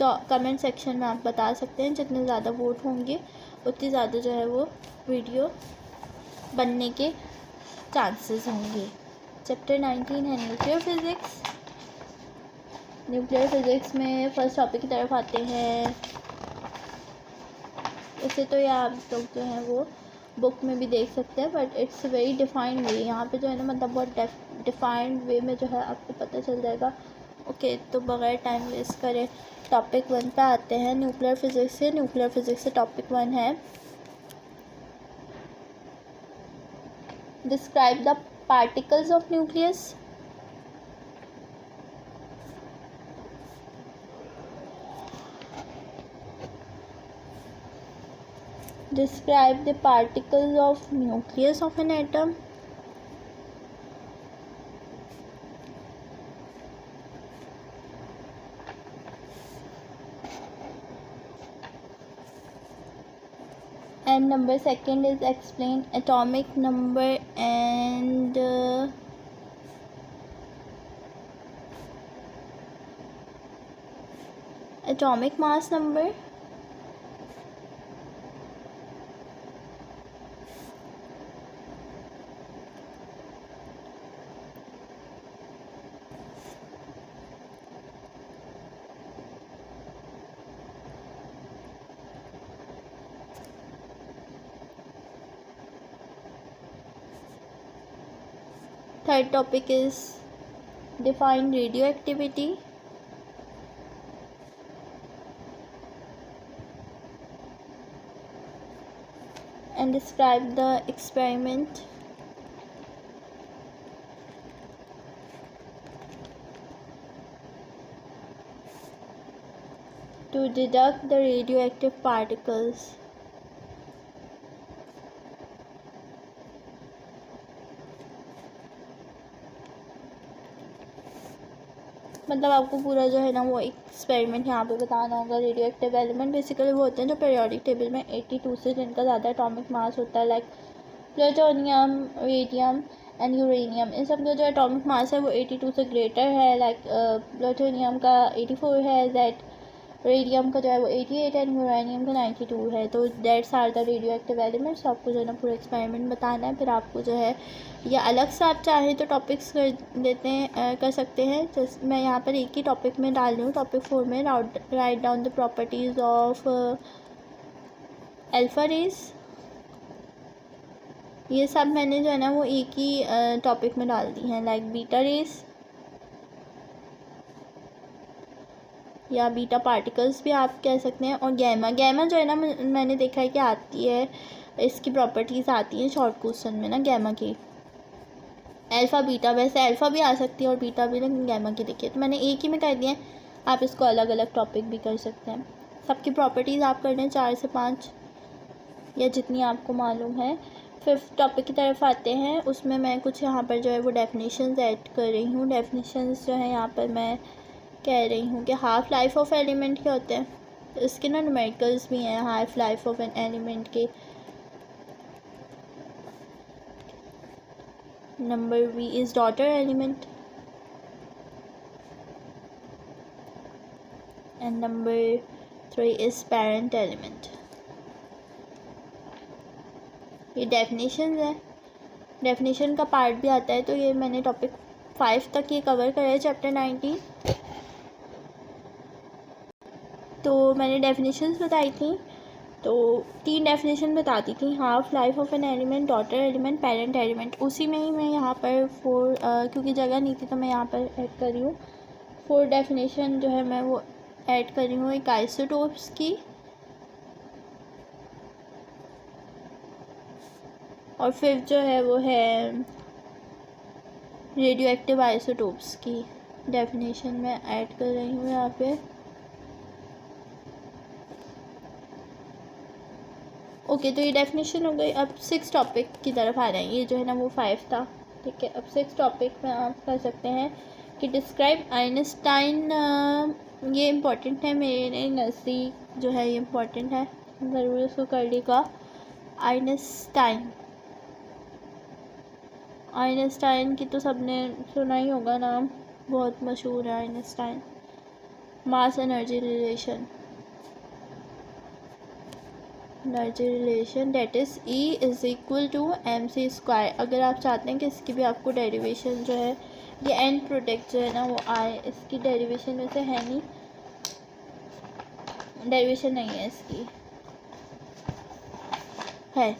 तो कमेंट सेक्शन में आप बता सकते हैं। जितने ज़्यादा वोट होंगे उतनी ज़्यादा जो है वो वीडियो बनने के चांसेस होंगे। चैप्टर 19 है न्यूक्लियर फिज़िक्स। न्यूक्लियर फिज़िक्स में फर्स्ट टॉपिक की तरफ आते हैं। इसे तो ये आप लोग जो हैं वो बुक में भी देख सकते हैं, बट इट्स वेरी डिफाइंड वे, यहाँ पे जो है ना मतलब बहुत डिफाइंड वे में जो है आपको पता चल जाएगा। ओके, तो बगैर टाइम वेस्ट करे टॉपिक 1 पे आते हैं न्यूक्लियर फिज़िक्स से। न्यूक्लियर फिज़िक्स से टॉपिक 1 है describe the particles of nucleus. Describe the particles of nucleus of an atom. And number second is explain atomic number and atomic mass number. Third topic is define radioactivity. And describe the experiment. To deduct the radioactive particles. मतलब आपको पूरा जो है ना वो एक्सपेरिमेंट यहाँ पे बताना होगा। रेडियो एलिमेंट बेसिकली वो होते हैं जो पीरियोडिक टेबल में 82 से जिनका ज़्यादा एटॉमिक मास होता है, like plutonium, radium and uranium. इन सब का जो एटॉमिक मास है वो 82 से ग्रेटर है, लाइक प्लूटोनियम का 84 है, दैट रेडियम का जो है वो 88 एंड यूरेनियम का 92 है। तो that's are the radio active elements. आपको जो है ना पूरा एक्सपेरिमेंट बताना है। फिर आपको जो है या अलग से आप चाहें तो टॉपिक्स कर देते हैं, कर सकते हैं। जैसे मैं यहाँ पर एक ही टॉपिक में डाल रही हूँ, टॉपिक 4 में write down the properties of alpha rays. ये सब मैंने जो है ना वो एक ही टॉपिक में डाल दी हैं, लाइक बीटा रेज या बीटा पार्टिकल्स भी आप कह सकते हैं। और गैमा जो है ना मैंने देखा है कि आती है इसकी प्रॉपर्टीज़ आती हैं शॉर्ट क्वेश्चन में ना गैमा की। अल्फ़ा बीटा, वैसे अल्फ़ा भी आ सकती है और बीटा भी, लेकिन गैमा की देखिए तो मैंने एक ही में कर दिया है। आप इसको अलग अलग टॉपिक भी कर सकते हैं। सबकी प्रॉपर्टीज़ आप कर लें 4 से 5 या जितनी आपको मालूम है। 5th टॉपिक की तरफ आते हैं। उसमें मैं कुछ यहाँ पर जो है वो डेफिनेशंस ऐड कर रही हूँ। डेफिनेशंस जो है यहाँ पर मैं कह रही हूँ कि हाफ़ लाइफ ऑफ एलिमेंट क्या होते हैं। इसके ना न्यूमेरिकल्स भी हैं half life of an element के। Number V is daughter element and number 3 is parent element. ये डेफिनेशन है, डेफिनेशन का पार्ट भी आता है। तो ये मैंने टॉपिक 5 तक ये कवर करा है चैप्टर 19। तो मैंने डेफिनेशंस बताई थी, तो 3 डेफिनेशन बताती थी, half life of an element, daughter element, parent element. उसी में ही मैं यहाँ पर 4 क्योंकि जगह नहीं थी तो मैं यहाँ पर ऐड कर रही हूँ 4 डेफिनेशन जो है मैं वो ऐड कर रही हूँ। एक आइसोटोप्स की, और फिर जो है वो है रेडियो एक्टिव आइसोटोप्स की डेफिनेशन मैं ऐड कर रही हूँ यहाँ पे। ओके, तो ये डेफिनेशन हो गई। अब 6 टॉपिक की तरफ आ रहे हैं। ये जो है ना वो 5 था, ठीक है। अब 6 टॉपिक में आप कर सकते हैं कि डिस्क्राइब आइंस्टाइन। ये इम्पोर्टेंट है मेरे नज़दीक, जो है ये इम्पोर्टेंट है, ज़रूर इसको कर लीजिएगा। आइंस्टाइन, आइंस्टाइन की तो सबने सुना ही होगा नाम, बहुत मशहूर है Einstein. Mass energy relation, energy relation that is E is equal to mc²। अगर आप चाहते हैं कि इसकी भी आपको डेरिवेशन जो है, ये एंड प्रोडक्ट जो है ना वो आए, इसकी डेरिवेशन में से है नहीं, डेरिवेशन नहीं है इसकी, है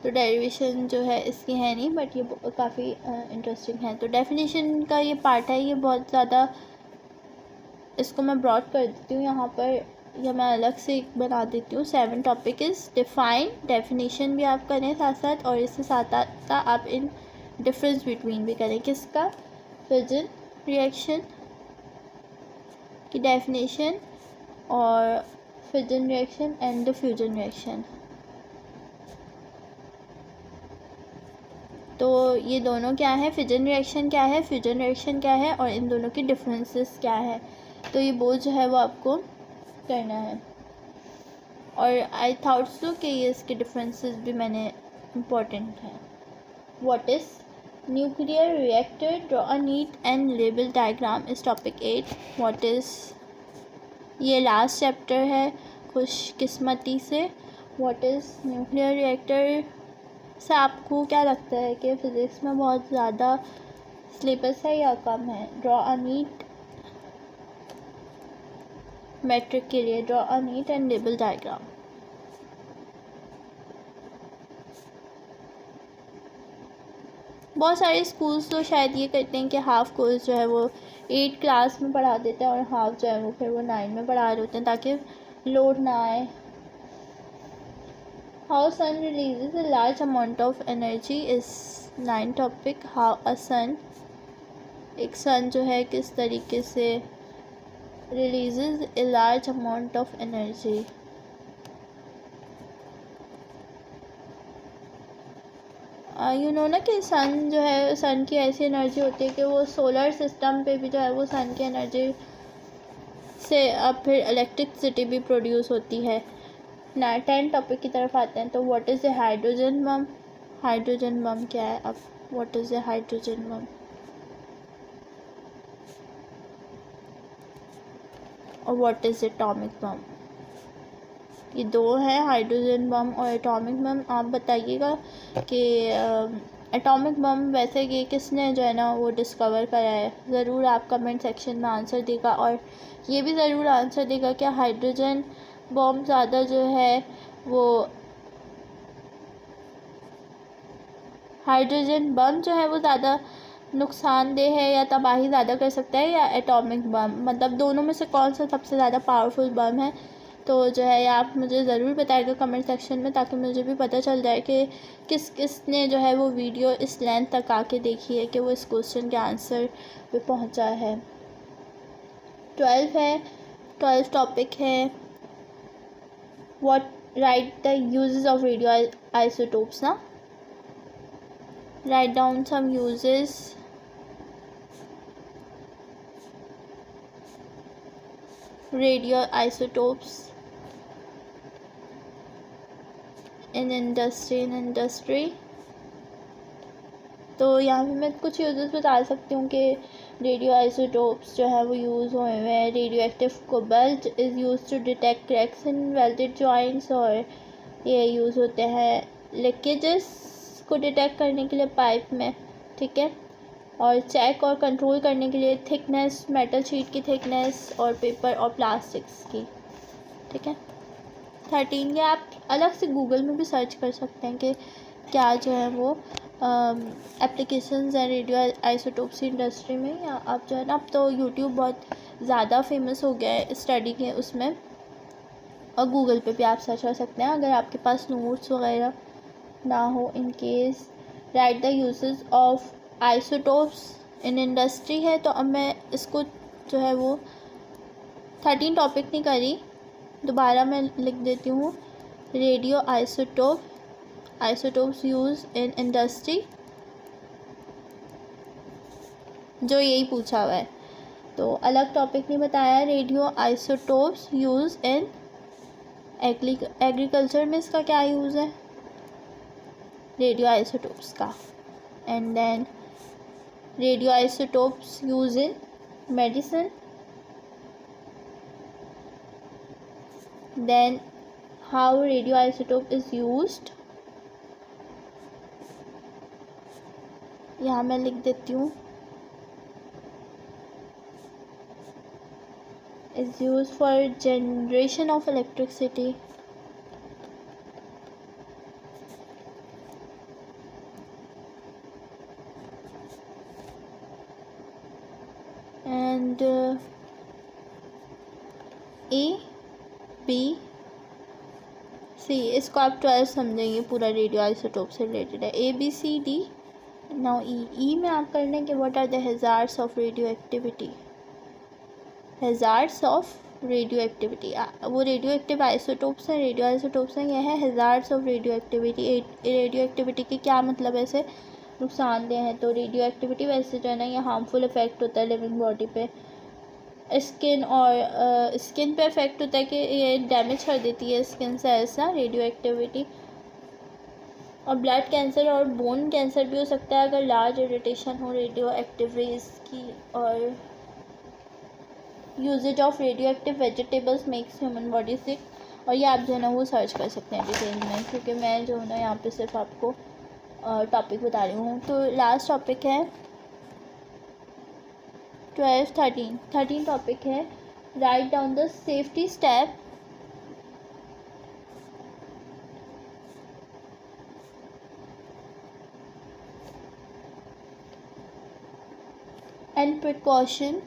तो डेरिवेशन जो है इसकी है नहीं, बट ये काफ़ी इंटरेस्टिंग है। तो डेफिनेशन का ये पार्ट है, ये बहुत ज़्यादा, इसको मैं ब्रॉड कर देती हूँ यहाँ पर, या मैं अलग से एक बना देती हूँ। 7 टॉपिक इज़ डिफाइन, डेफिनेशन भी आप करें साथ साथ, और इसके साथ साथ आप इन डिफरेंस बिटवीन भी करें। किसका? फिजन रिएक्शन की डेफिनेशन और fission reaction and the fusion reaction. तो ये दोनों क्या है, फिजन रिएक्शन क्या है, फ्यूजन रिएक्शन क्या है, और इन दोनों की डिफरेंसेस क्या है। तो ये बोझ जो है वो आपको करना है। और आई थॉट सो कि ये इसके डिफरेंसेस भी मैंने इम्पोर्टेंट है। What is nuclear reactor, draw a neat and label diagram इस टॉपिक 8। व्हाट इज़, ये लास्ट चैप्टर है खुशकिस्मती से। व्हाट इज़ न्यूक्लियर रिएक्टर से आपको क्या लगता है कि फ़िज़िक्स में बहुत ज़्यादा सिलेबस है या कम है? ड्रॉ अ नीट, मैट्रिक के लिए draw a neat and label diagram. बहुत सारे स्कूल्स तो शायद ये करते हैं कि हाफ़ कोर्स जो है वो 8 क्लास में पढ़ा देते हैं और हाफ़ जो है वो फिर वो 9 में पढ़ा रहे होते हैं ताकि लोड ना आए। How sun releases a large amount of energy is 9 topic. How a sun, एक सन जो है किस तरीके से releases a large amount of energy. You know ना कि सन जो है, सन की ऐसी एनर्जी होती है कि वो सोलर सिस्टम पे भी जो है वो सन की एनर्जी से अब फिर इलेक्ट्रिसिटी भी प्रोड्यूस होती है ना। 10 टॉपिक की तरफ आते हैं। तो what is a hydrogen bomb, hydrogen bomb क्या है? अब what is a hydrogen bomb और व्हाट इज़ एटॉमिक बम, ये 2 हैं, हाइड्रोजन बम और एटॉमिक बम। आप बताइएगा कि एटॉमिक बम वैसे ये किसने जो है ना वो डिस्कवर करा है। ज़रूर आप कमेंट सेक्शन में आंसर देगा, और ये भी ज़रूर आंसर देगा कि हाइड्रोजन बम ज़्यादा जो है वो, हाइड्रोजन बम जो है वो ज़्यादा नुकसानदेह है या तबाही ज़्यादा कर सकता है, या एटॉमिक बम, मतलब दोनों में से कौन सा सबसे ज़्यादा पावरफुल बम है। तो जो है आप मुझे ज़रूर बताइएगा कमेंट सेक्शन में, ताकि मुझे भी पता चल जाए कि किस किस ने जो है वो वीडियो इस लेंथ तक आके देखी है कि वो इस क्वेश्चन के आंसर पे पहुंचा है। 12 टॉपिक है what write the uses of radio isotopes ना। Write down some uses radio isotopes in industry. तो यहाँ पे मैं कुछ यूजेस बता सकती हूँ कि रेडियो आइसोटोप्स जो है वो यूज़ हुए हैं। Radio active cobalt is use to detect cracks in welded joints, और ये यूज़ होते हैं लीकेजेस को डिटेक्ट करने के लिए पाइप में, ठीक है, और चेक और कंट्रोल करने के लिए थिकनेस, मेटल शीट की थिकनेस और पेपर और प्लास्टिक्स की, ठीक है। 13 ये आप अलग से गूगल में भी सर्च कर सकते हैं कि क्या जो है वो एप्लीकेशंस हैं रेडियो आइसोटोप्स इंडस्ट्री में। या आप जो है ना, अब तो यूट्यूब बहुत ज़्यादा फेमस हो गया है स्टडी के उसमें, और गूगल पे भी आप सर्च कर सकते हैं अगर आपके पास नोट्स वगैरह ना हो in case. Right the uses of isotopes in industry है, तो अब मैं इसको जो है वो 13 टॉपिक नहीं करी, दोबारा मैं लिख देती हूँ। Radio isotopes use in industry, जो यही पूछा हुआ है, तो अलग टॉपिक नहीं बताया। Radio isotopes use in agriculture में इसका क्या यूज़ है रेडियो आइसोटोप्स का। And then radio isotopes use in medicine. Then how radioisotope is used, यहाँ मैं लिख देती हूँ, is used for generation of electricity। And A, B, C, इसको आप 12 समझेंगे, पूरा रेडियो आइसोटोप से रिलेटेड है। ABCD। नाउ ई में आप कर लें कि what are the hazards of radio activity. Hazards of radio activity, वो रेडियो एक्टिव आइसोटोप्स हैं, रेडियो आइसोटोप्स हैं, यह है hazards of radio activity. Radio activity के क्या मतलब है, ऐसे नुकसानदेह हैं। तो रेडियो एक्टिविटी वैसे जो है ना, ये हार्मफुल इफ़ेक्ट होता है लिविंग बॉडी पे, स्किन और स्किन पे इफ़ेक्ट होता है कि ये डैमेज कर देती है स्किन से ऐसा रेडियो एक्टिविटी। और ब्लड कैंसर और बोन कैंसर भी हो सकता है अगर लार्ज इरिटेशन हो रेडियो एक्टिव रेज की। और uses of radio active vegetables makes human body sick, और ये आप जो है ना वो सर्च कर सकते हैं डिटेल में, क्योंकि मैं जो है ना यहाँ पे सिर्फ आपको टॉपिक बता रही हूँ। तो लास्ट टॉपिक है 13 टॉपिक है right down the safety step and precaution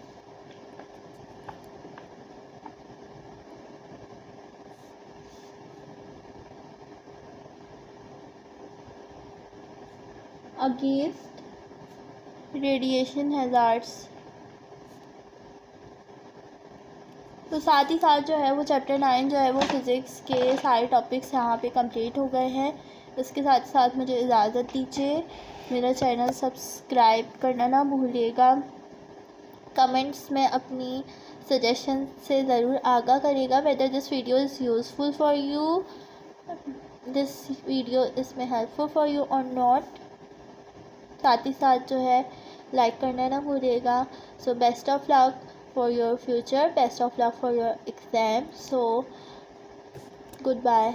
against radiation hazards. तो साथ ही साथ जो है वो चैप्टर 9 जो है वो फिज़िक्स के सारे टॉपिक्स यहाँ पे कंप्लीट हो गए हैं। इसके साथ साथ मुझे इजाज़त दीजिए, मेरा चैनल सब्सक्राइब करना ना भूलिएगा। कमेंट्स में अपनी सजेशन से ज़रूर आगाह करिएगा whether this video is useful for you, this video इसमें हेल्पफुल फॉर यू और नॉट। साथ ही साथ जो है लाइक करना ना भूलिएगा। So best of luck for your future, best of luck for your exam, so goodbye।